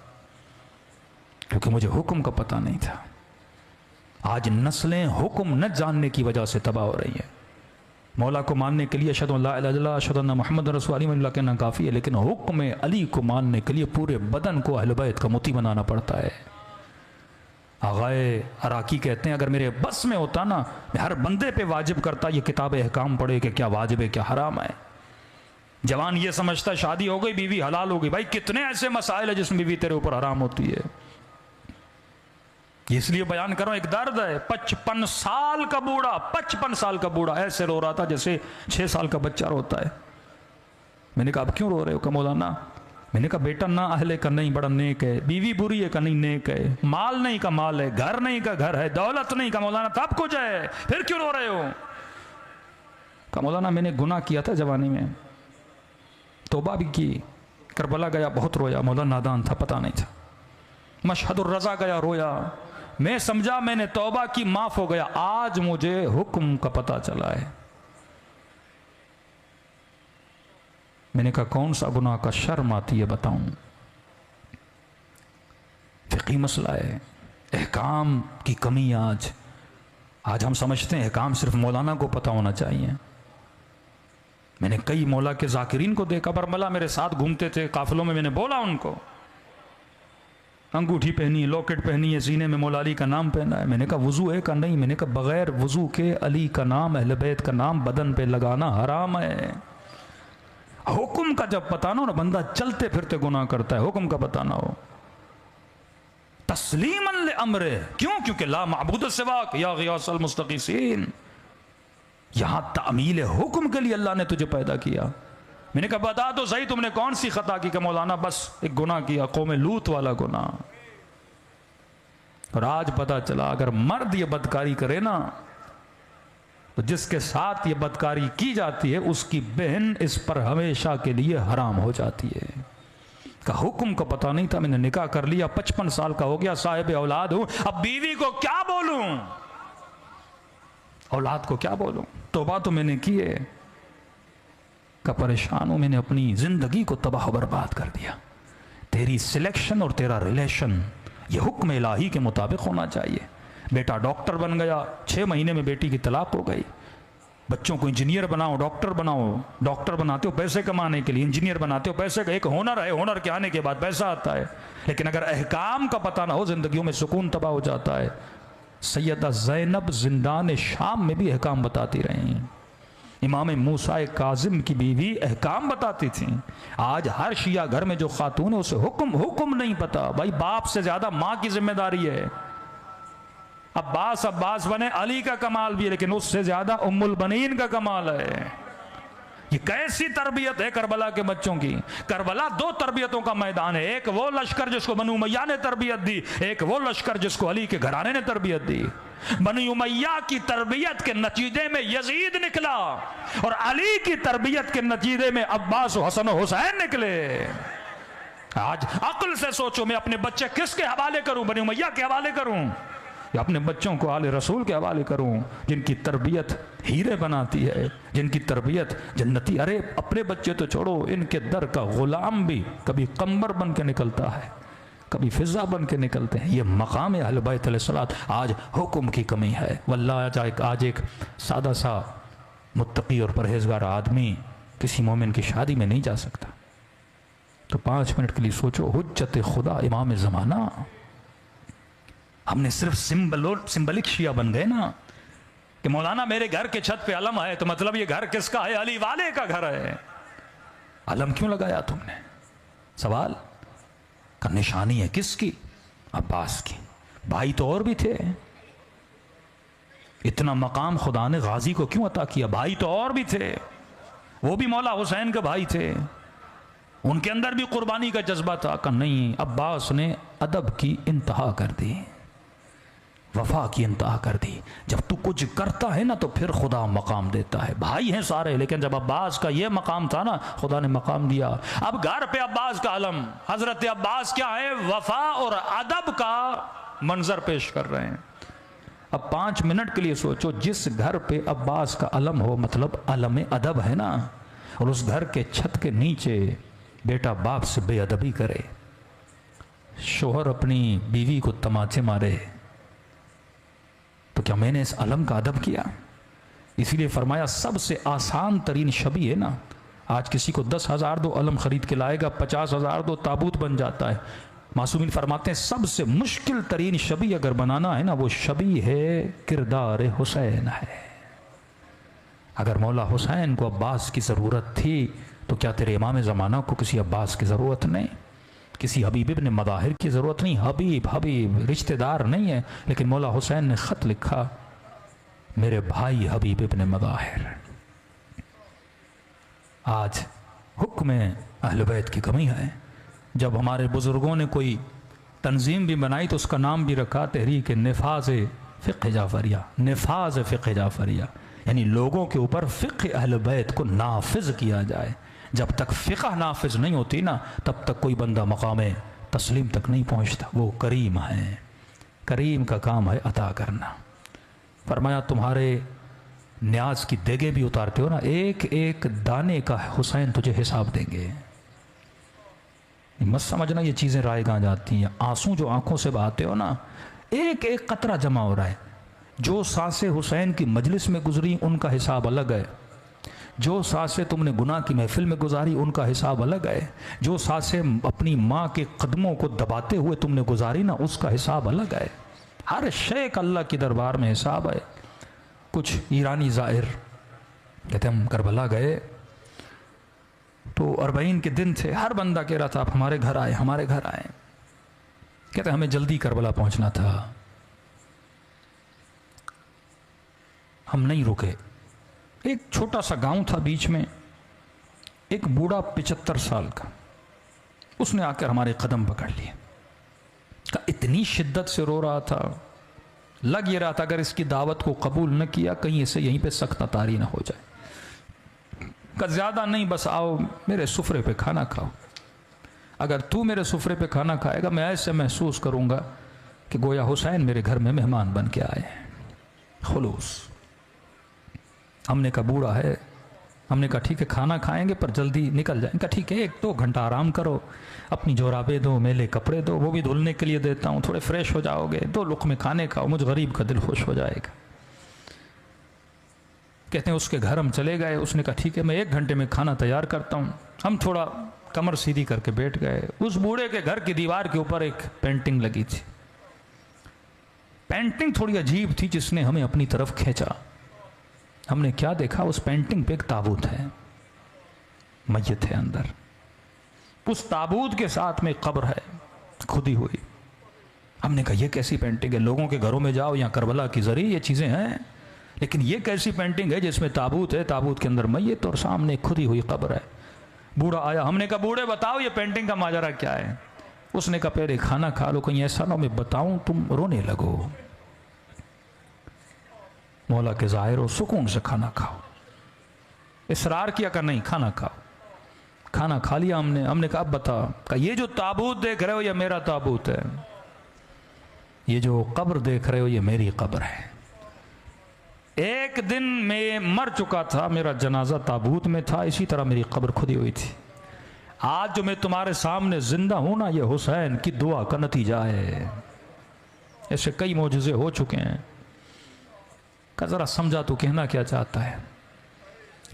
क्योंकि मुझे हुक्म का पता नहीं था। आज नस्लें हुक्म न जानने की वजह से तबाह हो रही है। मौला को मानने के लिए अशहदु अल्ला इलाहा इल्लल्लाह अशहदु अन्ना मुहम्मद रसूलुल्लाह कहना काफ़ी है, लेकिन हुक्म अली को मानने के लिए पूरे बदन को अहले बैत का मुती बनाना पड़ता है। आगाए अराकी कहते हैं अगर मेरे बस में होता ना, मैं हर बंदे पे वाजिब करता ये किताब अहकाम पढ़े कि क्या वाजिब है क्या हराम है। जवान ये समझता शादी हो गई बीवी हलाल हो गई। भाई कितने ऐसे मसाइल है जिसमें बीवी तेरे ऊपर हराम होती है। इसलिए बयान कर रहा हूं, एक दर्द है। 55 साल का बूढ़ा, 55 साल का बूढ़ा ऐसे रो रहा था जैसे 6 साल का बच्चा रोता है। मैंने कहा अब क्यों रो रहे हो? कहा मौलाना, मैंने कहा बेटा ना अहले का नहीं बड़ा नेक है, बीवी बुरी है का नहीं नेक है, माल नहीं का माल है, घर नहीं का घर है, दौलत नहीं का मौलाना सब कुछ है, फिर क्यों रो रहे हो? कहा मौलाना मैंने गुनाह किया था जवानी में, तौबा भी की, करबला गया बहुत रोया, मौलाना नादान था पता नहीं था, मशहदुर रजा गया रोया, मैं समझा मैंने तौबा की माफ हो गया, आज मुझे हुक्म का पता चला है। मैंने कहा कौन सा गुनाह का शर्म आती है बताऊं? फिक़ी मसला है, अहकाम की कमी। आज हम समझते हैं अहकाम सिर्फ मौलाना को पता होना चाहिए। मैंने कई मौला के जाकिरीन को देखा, बरमला मेरे साथ घूमते थे काफिलों में, मैंने बोला उनको अंगूठी पहनी है, लॉकेट पहनी है, सीने में मौला अली का नाम पहना है। मैंने कहा वुजू है का नहीं? मैंने कहा बगैर वुजू के अली का नाम, अहले बैत का नाम बदन पे लगाना हराम है। हुक्म का जब पता ना हो ना, बंदा चलते फिरते गुनाह करता है, हुक्म का पता ना हो। तस्लीमन ले अमरे, क्यों? क्योंकि ला माबूद सिवाक या गियासल मुस्तकीसीन, यहां तामील हुक्म के लिए अल्लाह ने तुझे पैदा किया। मैंने कहा बता दो सही तुमने कौन सी खता की? कि मौलाना बस एक गुनाह किया, कौम लूत वाला गुनाह। और आज पता चला अगर मर्द ये बदकारी करे ना, तो जिसके साथ ये बदकारी की जाती है उसकी बहन इस पर हमेशा के लिए हराम हो जाती है। का हुक्म का पता नहीं था, मैंने निकाह कर लिया, 55 साल का हो गया, साहिब औलाद हूं, अब बीवी को क्या बोलूं, औलाद को क्या बोलूं? तौबा तो मैंने की है, का परेशान हूं, मैंने अपनी जिंदगी को तबाह बर्बाद कर दिया। तेरी सिलेक्शन और तेरा रिलेशन ये हुक्म इलाही के मुताबिक होना चाहिए। बेटा डॉक्टर बन गया, 6 महीने में बेटी की तलाक हो गई। बच्चों को इंजीनियर बनाओ, डॉक्टर बनाओ, डॉक्टर बनाते हो पैसे कमाने के लिए, इंजीनियर बनाते हो पैसे का, एक हुनर है, हुनर के आने के बाद पैसा आता है। लेकिन अगर अहकाम का पता ना हो, जिंदगियों में सुकून तबाह हो जाता है। सैयदा ज़ैनब जिंदान शाम में भी अहकाम बताती रही, इमाम मूसा काजिम की बीवी अहकाम बताती थी। आज हर शिया घर में जो खातून है उसे हुक्म नहीं पता। भाई बाप से ज्यादा माँ की जिम्मेदारी है। अब्बास बने, अली का कमाल भी है, लेकिन उससे ज्यादा उम्मुल बनीन का कमाल है। ये कैसी तरबियत है करबला के बच्चों की? करबला 2 तरबियतों का मैदान है, एक वो लश्कर जिसको बनु उमैया ने तरबियत दी, एक वो लश्कर जिसको अली के घराने ने तरबियत दी। बनु उमैया की तरबियत के नतीजे में यजीद निकला और अली की तरबियत के नतीजे में अब्बास हसन हुसैन निकले। आज अक्ल से सोचो, मैं अपने बच्चे किसके हवाले करूं? बनु उमैया के हवाले करूं या अपने बच्चों को आले रसूल के हवाले करूं, जिनकी तरबियत हीरे बनाती है, जिनकी तरबियत जन्नती। अरे अपने बच्चे तो छोड़ो, इनके दर का गुलाम भी कभी कंबर बन के निकलता है, कभी फिजा बन के निकलते हैं। ये मकाम है अहले बैत अलैहिस्सलात। आज हुक्म की कमी है वल्लाह। आज एक सादा सा मुत्तकी और परहेजगार आदमी किसी मोमिन की शादी में नहीं जा सकता। तो 5 मिनट के लिए सोचो, हुज्जत खुदा इमाम ज़माना, हमने सिर्फ सिंबलिक शिया बन गए ना कि मौलाना मेरे घर के छत पे अलम है, तो मतलब ये घर किसका है? अली वाले का घर है। अलम क्यों लगाया तुमने? सवाल का निशानी है किसकी? अब्बास की। भाई तो और भी थे। इतना मकाम खुदा ने गाजी को क्यों अता किया? भाई तो और भी थे, वो भी मौला हुसैन के भाई थे, उनके अंदर भी कुर्बानी का जज्बा था। का नहीं, अब्बास ने अदब की इंतहा कर दी, वफा की इंतहा कर दी। जब तू कुछ करता है ना तो फिर खुदा मकाम देता है। भाई हैं सारे, लेकिन जब अब्बास का ये मकाम था ना, खुदा ने मकाम दिया। अब घर पे अब्बास का अलम, हजरत अब्बास क्या है? वफा और अदब का मंजर पेश कर रहे हैं। अब 5 मिनट के लिए सोचो, जिस घर पे अब्बास का अलम हो, मतलब अलम अदब है ना, और उस घर के छत के नीचे बेटा बाप से बेअदबी करे, शोहर अपनी बीवी को तमाचे मारे, तो क्या मैंने इस अलम का अदब किया? इसीलिए फरमाया सबसे आसान तरीन शबी है ना। आज किसी को 10,000 दो अलम खरीद के लाएगा, 50,000 दो ताबूत बन जाता है। मासूमीन फरमाते हैं सबसे मुश्किल तरीन शबी अगर बनाना है ना, वो शबी है किरदार हुसैन है। अगर मौला हुसैन को अब्बास की ज़रूरत थी तो क्या तेरे इमाम ज़माना को किसी अब्बास की ज़रूरत नहीं? किसी हबीब इब्न मदाहिर की ज़रूरत नहीं, हबीब हबीब रिश्तेदार नहीं है, लेकिन मौला हुसैन ने ख़त लिखा, मेरे भाई हबीब इब्न मदाहिर। आज हुक्म अहले बैत की कमी है। जब हमारे बुज़ुर्गों ने कोई तंजीम भी बनाई तो उसका नाम भी रखा तहरीक निफाज फ़िक़्ह जाफ़रिया, निफाज फ़िक़्ह जाफ़रिया, यानी लोगों के ऊपर फ़िक़्ह अहले बैत को नाफिज किया जाए। जब तक फ़िक़्ह नाफिज नहीं होती ना, तब तक कोई बंदा मकाम तस्लीम तक नहीं पहुँचता। वो करीम है, करीम का काम है अता करना। फरमाया तुम्हारे न्याज की देगे भी उतारते हो ना, एक एक दाने का हुसैन तुझे हिसाब देंगे। मत समझना ये चीज़ें रायगां जाती हैं। आंसू जो आंखों से बहाते हो ना, एक एक कतरा जमा हो रहा है। जो सांसें हुसैन की मजलिस में गुजरी उनका हिसाब अलग है, जो सांसें तुमने गुनाह की महफिल में गुजारी उनका हिसाब अलग है, जो सांसें अपनी माँ के कदमों को दबाते हुए तुमने गुजारी ना, उसका हिसाब अलग है। हर शय का अल्लाह के दरबार में हिसाब है। कुछ ईरानी ज़ाहिर कहते हम करबला गए तो 40 के दिन थे, हर बंदा कह रहा था आप हमारे घर आए, हमारे घर आए। कहते हमें जल्दी करबला पहुंचना था, हम नहीं रुके। एक छोटा सा गांव था बीच में, एक बूढ़ा 75 साल का, उसने आकर हमारे कदम पकड़ लिए। का इतनी शिद्दत से रो रहा था, लग ये रहा था अगर इसकी दावत को कबूल न किया कहीं इसे यहीं पे सख्त तारी ना हो जाए। का ज़्यादा नहीं, बस आओ मेरे सुफरे पे खाना खाओ। अगर तू मेरे सुफरे पे खाना खाएगा मैं ऐसे महसूस करूँगा कि गोया हुसैन मेरे घर में मेहमान बन के आए। खुलूस। हमने कहा बूढ़ा है, हमने कहा ठीक है खाना खाएंगे पर जल्दी निकल जाएंगे। कहा ठीक है 1-2 घंटा आराम करो, अपनी जोराबे दो, मेले कपड़े दो, वो भी धुलने के लिए देता हूँ, थोड़े फ्रेश हो जाओगे, 2 लुक़्मे खाने खाओ, मुझ गरीब का दिल खुश हो जाएगा। कहते हैं उसके घर हम चले गए। उसने कहा ठीक है मैं 1 घंटे में खाना तैयार करता हूँ। हम थोड़ा कमर सीधी करके बैठ गए। उस बूढ़े के घर की दीवार के ऊपर एक पेंटिंग लगी थी। पेंटिंग थोड़ी अजीब थी जिसने हमें अपनी तरफ खींचा। हमने क्या देखा, उस पेंटिंग पे एक ताबूत है, मय्यत है अंदर। उस ताबूत के साथ में कब्र है खुदी हुई। हमने कहा ये कैसी पेंटिंग है? लोगों के घरों में जाओ, यहाँ करबला की जरी ये चीज़ें हैं, लेकिन ये कैसी पेंटिंग है जिसमें ताबूत है, ताबूत के अंदर मय्यत और सामने खुदी हुई कब्र है। बूढ़ा आया, हमने कहा बूढ़े बताओ ये पेंटिंग का माजरा क्या है? उसने कहा पहले खाना खा लो, कहीं ऐसा ना मैं बताऊं तुम रोने लगो। मौला के ज़ाहिर हो, सुकून से खाना खाओ। इसरार किया कर नहीं, खाना खाओ। खाना खा लिया हमने। हमने कहा अब बता, कहा ये जो ताबूत देख रहे हो ये मेरा ताबूत है, ये जो कब्र देख रहे हो ये मेरी कब्र है। एक दिन मैं मर चुका था, मेरा जनाजा ताबूत में था, इसी तरह मेरी कब्र खुदी हुई थी। आज जो मैं तुम्हारे सामने जिंदा हूं ना, ये हुसैन की दुआ का नतीजा है। ऐसे कई मौजूज़े हो चुके हैं। का जरा समझा तू कहना क्या चाहता है?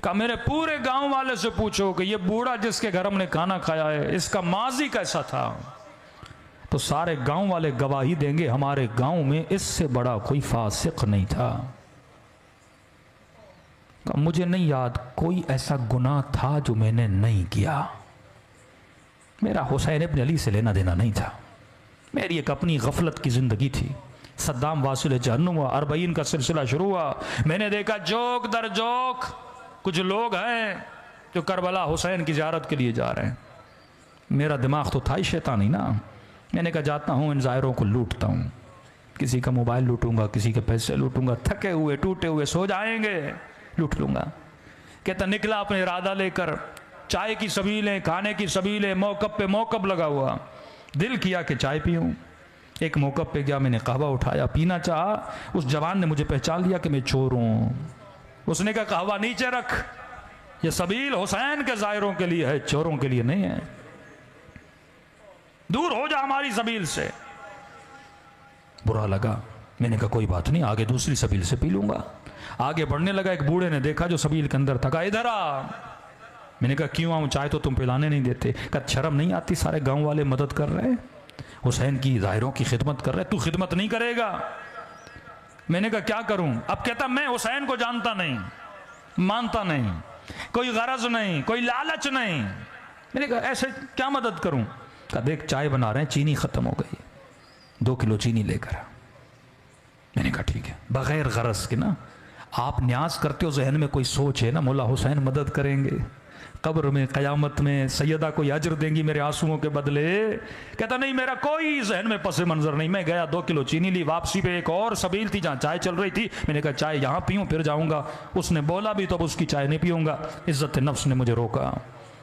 का मेरे पूरे गांव वाले से पूछो कि ये बूढ़ा जिसके घर हमने खाना खाया है इसका माजी कैसा था, तो सारे गांव वाले गवाही देंगे हमारे गांव में इससे बड़ा कोई फासिक नहीं था। का मुझे नहीं याद कोई ऐसा गुनाह था जो मैंने नहीं किया। मेरा हुसैन इब्न अली से लेना देना नहीं था, मेरी एक अपनी गफलत की जिंदगी थी। सद्दाम वासिल जहन्नुम हुआ, 40 का सिलसिला शुरू हुआ। मैंने देखा जोक दर जोक कुछ लोग हैं जो करबला हुसैन की ज़ियारत के लिए जा रहे हैं। मेरा दिमाग तो था ही शैतानी ना। मैंने कहा जाता हूँ इन ज़ायरों को लूटता हूँ, किसी का मोबाइल लूटूंगा, किसी के पैसे लूटूंगा, थके हुए टूटे हुए सो जाएंगे, लूट लूंगा। कहता निकला अपने इरादा लेकर, चाय की सबीलें, खाने की सबीलें, मौकब पे मौकब लगा हुआ। दिल किया कि चाय पीऊँ। एक मौकब पे गया, मैंने कहवा उठाया, पीना चाहा। उस जवान ने मुझे पहचान लिया कि मैं चोर हूँ। उसने कहा कहवा नीचे रख, ये सबील हुसैन के ज़ायरों के लिए है, चोरों के लिए नहीं है, दूर हो जा हमारी सबील से। बुरा लगा। मैंने कहा कोई बात नहीं, आगे दूसरी सबील से पी लूंगा। आगे बढ़ने लगा, एक बूढ़े ने देखा जो सबील के अंदर था, कहा इधर आ। मैंने कहा क्यों आऊँ, चाय तो तुम पिलाने नहीं देते। कहा शर्म नहीं आती, सारे गांव वाले मदद कर रहे हैं, हुसैन की ज़ाहिरों की खिदमत कर रहे, तू खिदमत नहीं करेगा? मैंने कहा क्या करूं? अब कहता मैं हुसैन को जानता नहीं, मानता नहीं, कोई गरज नहीं, कोई लालच नहीं। मैंने कहा ऐसे क्या मदद करूं? कहा देख चाय बना रहे हैं, चीनी ख़त्म हो गई, 2 किलो चीनी लेकर आ। मैंने कहा ठीक है। बग़ैर गरज के ना, आप न्याज करते हो, जहन में कोई सोच है ना, मौला हुसैन मदद करेंगे, कब्र में क़यामत में सैयदा को अजर देंगी मेरे आंसुओं के बदले। कहता नहीं, मेरा कोई जहन में पस मंजर नहीं। मैं गया, 2 किलो चीनी ली, वापसी पे एक और सबील थी जहाँ चाय चल रही थी। मैंने कहा चाय यहाँ पीऊँ फिर जाऊँगा। उसने बोला भी तो अब उसकी चाय नहीं पीऊँगा। इज़्ज़त नफ्स ने मुझे रोका।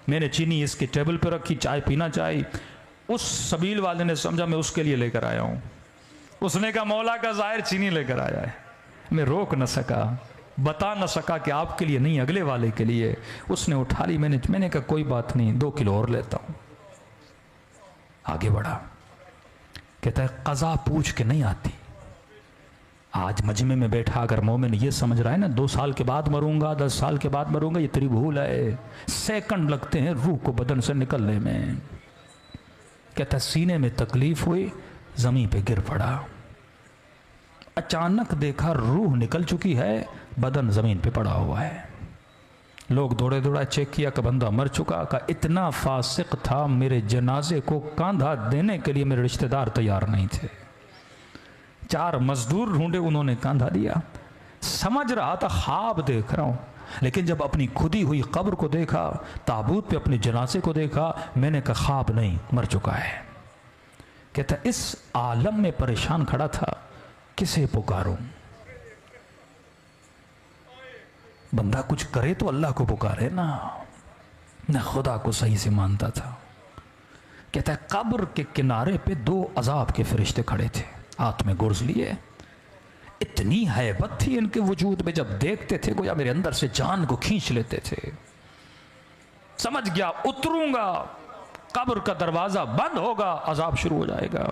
मैंने चीनी इसके टेबल पर रखी, चाय पीना चाहिए। उस सबील वाले ने समझा मैं उसके लिए लेकर आया हूँ। उसने कहा मौला का ज़ाहिर चीनी लेकर आया है। मैं रोक न सका, बता न सका कि आपके लिए नहीं, अगले वाले के लिए। उसने उठा ली, मैंने कहा कोई बात नहीं, 2 किलो और लेता हूँ। आगे बढ़ा, कहता है क़ज़ा पूछ के नहीं आती। आज मजमे में बैठा अगर मोमिन ये समझ रहा है ना 2 साल के बाद मरूंगा, 10 साल के बाद मरूंगा, ये तेरी भूल है। सेकंड लगते हैं रूह को बदन से निकलने में। कहता सीने में तकलीफ हुई, जमीन पे गिर पड़ा, अचानक देखा रूह निकल चुकी है, बदन जमीन पे पड़ा हुआ है। लोग दौड़े दौड़ा चेक किया कि बंदा मर चुका। का इतना फासिक था, मेरे जनाजे को कांधा देने के लिए मेरे रिश्तेदार तैयार नहीं थे। 4 मजदूर ढूंढे, उन्होंने कांधा दिया। समझ रहा था ख्वाब देख रहा हूं, लेकिन जब अपनी खुदी हुई कब्र को देखा, ताबूत पे अपने जनाजे को देखा, मैंने कहा ख्वाब नहीं, मर चुका है। कहता इस आलम में परेशान खड़ा था, किसे पुकारूं? बंदा कुछ करे तो अल्लाह को पुकारे ना, न खुदा को सही से मानता था। कहता है कब्र के किनारे पे 2 अजाब के फरिश्ते खड़े थे, हाथ में गुर्ज लिए। इतनी हैबत थी इनके वजूद में, जब देखते थे गोया मेरे अंदर से जान को खींच लेते थे। समझ गया उतरूंगा, कब्र का दरवाजा बंद होगा, अजाब शुरू हो जाएगा।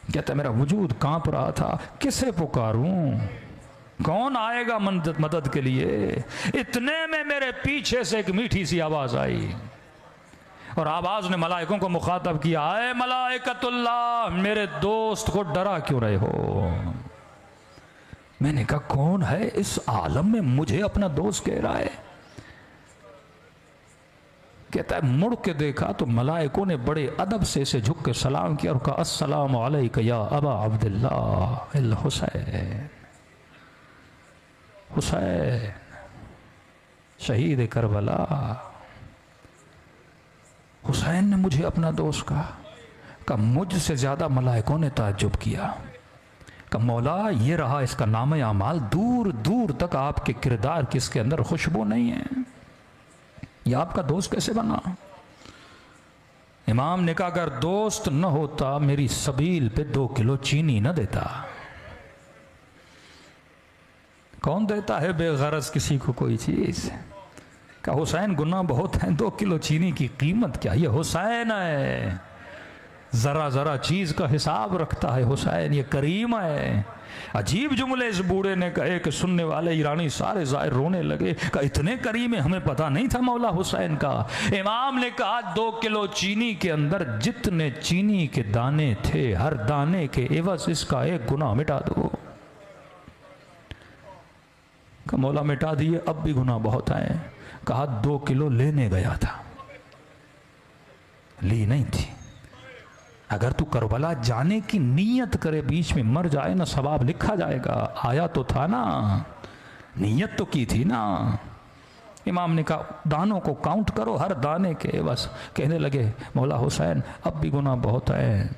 कहता मेरा वजूद कांप रहा था, किसे पुकारूं, कौन आएगा मदद के लिए। इतने में मेरे पीछे से एक मीठी सी आवाज आई, और आवाज ने मलाइकों को मुखातब किया, आए मलाइकतुल्लाह, मेरे दोस्त को डरा क्यों रहे हो? मैंने कहा कौन है इस आलम में मुझे अपना दोस्त कह रहा है? कहता है मुड़ के देखा तो मलाइकों ने बड़े अदब से इसे झुक के सलाम किया और कहा अस्सलामु अलैका या अबा अब्दुल्लाह अल हुसैन। हुसैन शहीद करबला। हुसैन ने मुझे अपना दोस्त कहा मुझसे ज्यादा मलाइकों ने ताज्जुब किया। कहा मौला ये रहा इसका नाम आमाल, दूर दूर तक आपके किरदार की इसके अंदर खुशबू नहीं है, यह आपका दोस्त कैसे बना? इमाम ने कहा अगर दोस्त न होता मेरी सबील पे 2 किलो चीनी न देता। कौन देता है बेगरज किसी को कोई चीज? कहा हुसैन गुनाह बहुत है, 2 किलो चीनी की कीमत क्या? ये हुसैन है, जरा जरा चीज का हिसाब रखता है हुसैन, ये करीम है। अजीब जुमले इस बूढ़े ने कहे कि सुनने वाले ईरानी सारे ज़ाहिर रोने लगे। कहा इतने करीम है, हमें पता नहीं था मौला हुसैन का। इमाम ने कहा 2 किलो चीनी के अंदर जितने चीनी के दाने थे, हर दाने के एवज इसका एक गुनाह मिटा दो। कहा मौला मिटा दिए, अब भी गुनाह बहुत आए। कहा 2 किलो लेने गया था, ली नहीं थी। अगर तू करबला जाने की नीयत करे, बीच में मर जाए ना, सवाब लिखा जाएगा। आया तो था ना, नीयत तो की थी ना। इमाम ने कहा दानों को काउंट करो, हर दाने के। बस कहने लगे मौला हुसैन अब भी गुनाह बहुत है।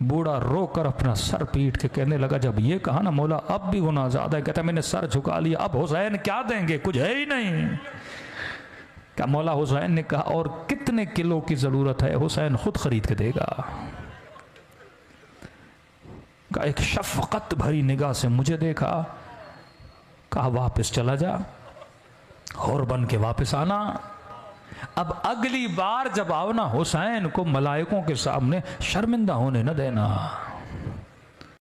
बूढ़ा रोकर अपना सर पीट के कहने लगा, जब ये कहा ना मौला अब भी गुनाह ज्यादा है, कहता मैंने सर झुका लिया, अब हुसैन क्या देंगे, कुछ है ही नहीं। क्या मौला हुसैन ने कहा और कितने किलो की जरूरत है? हुसैन खुद खरीद के देगा। का एक शफकत भरी निगाह से मुझे देखा, कहा वापस चला जा और बन के वापस आना। अब अगली बार जब आओ ना हुसैन को मलाइकों के सामने शर्मिंदा होने न देना।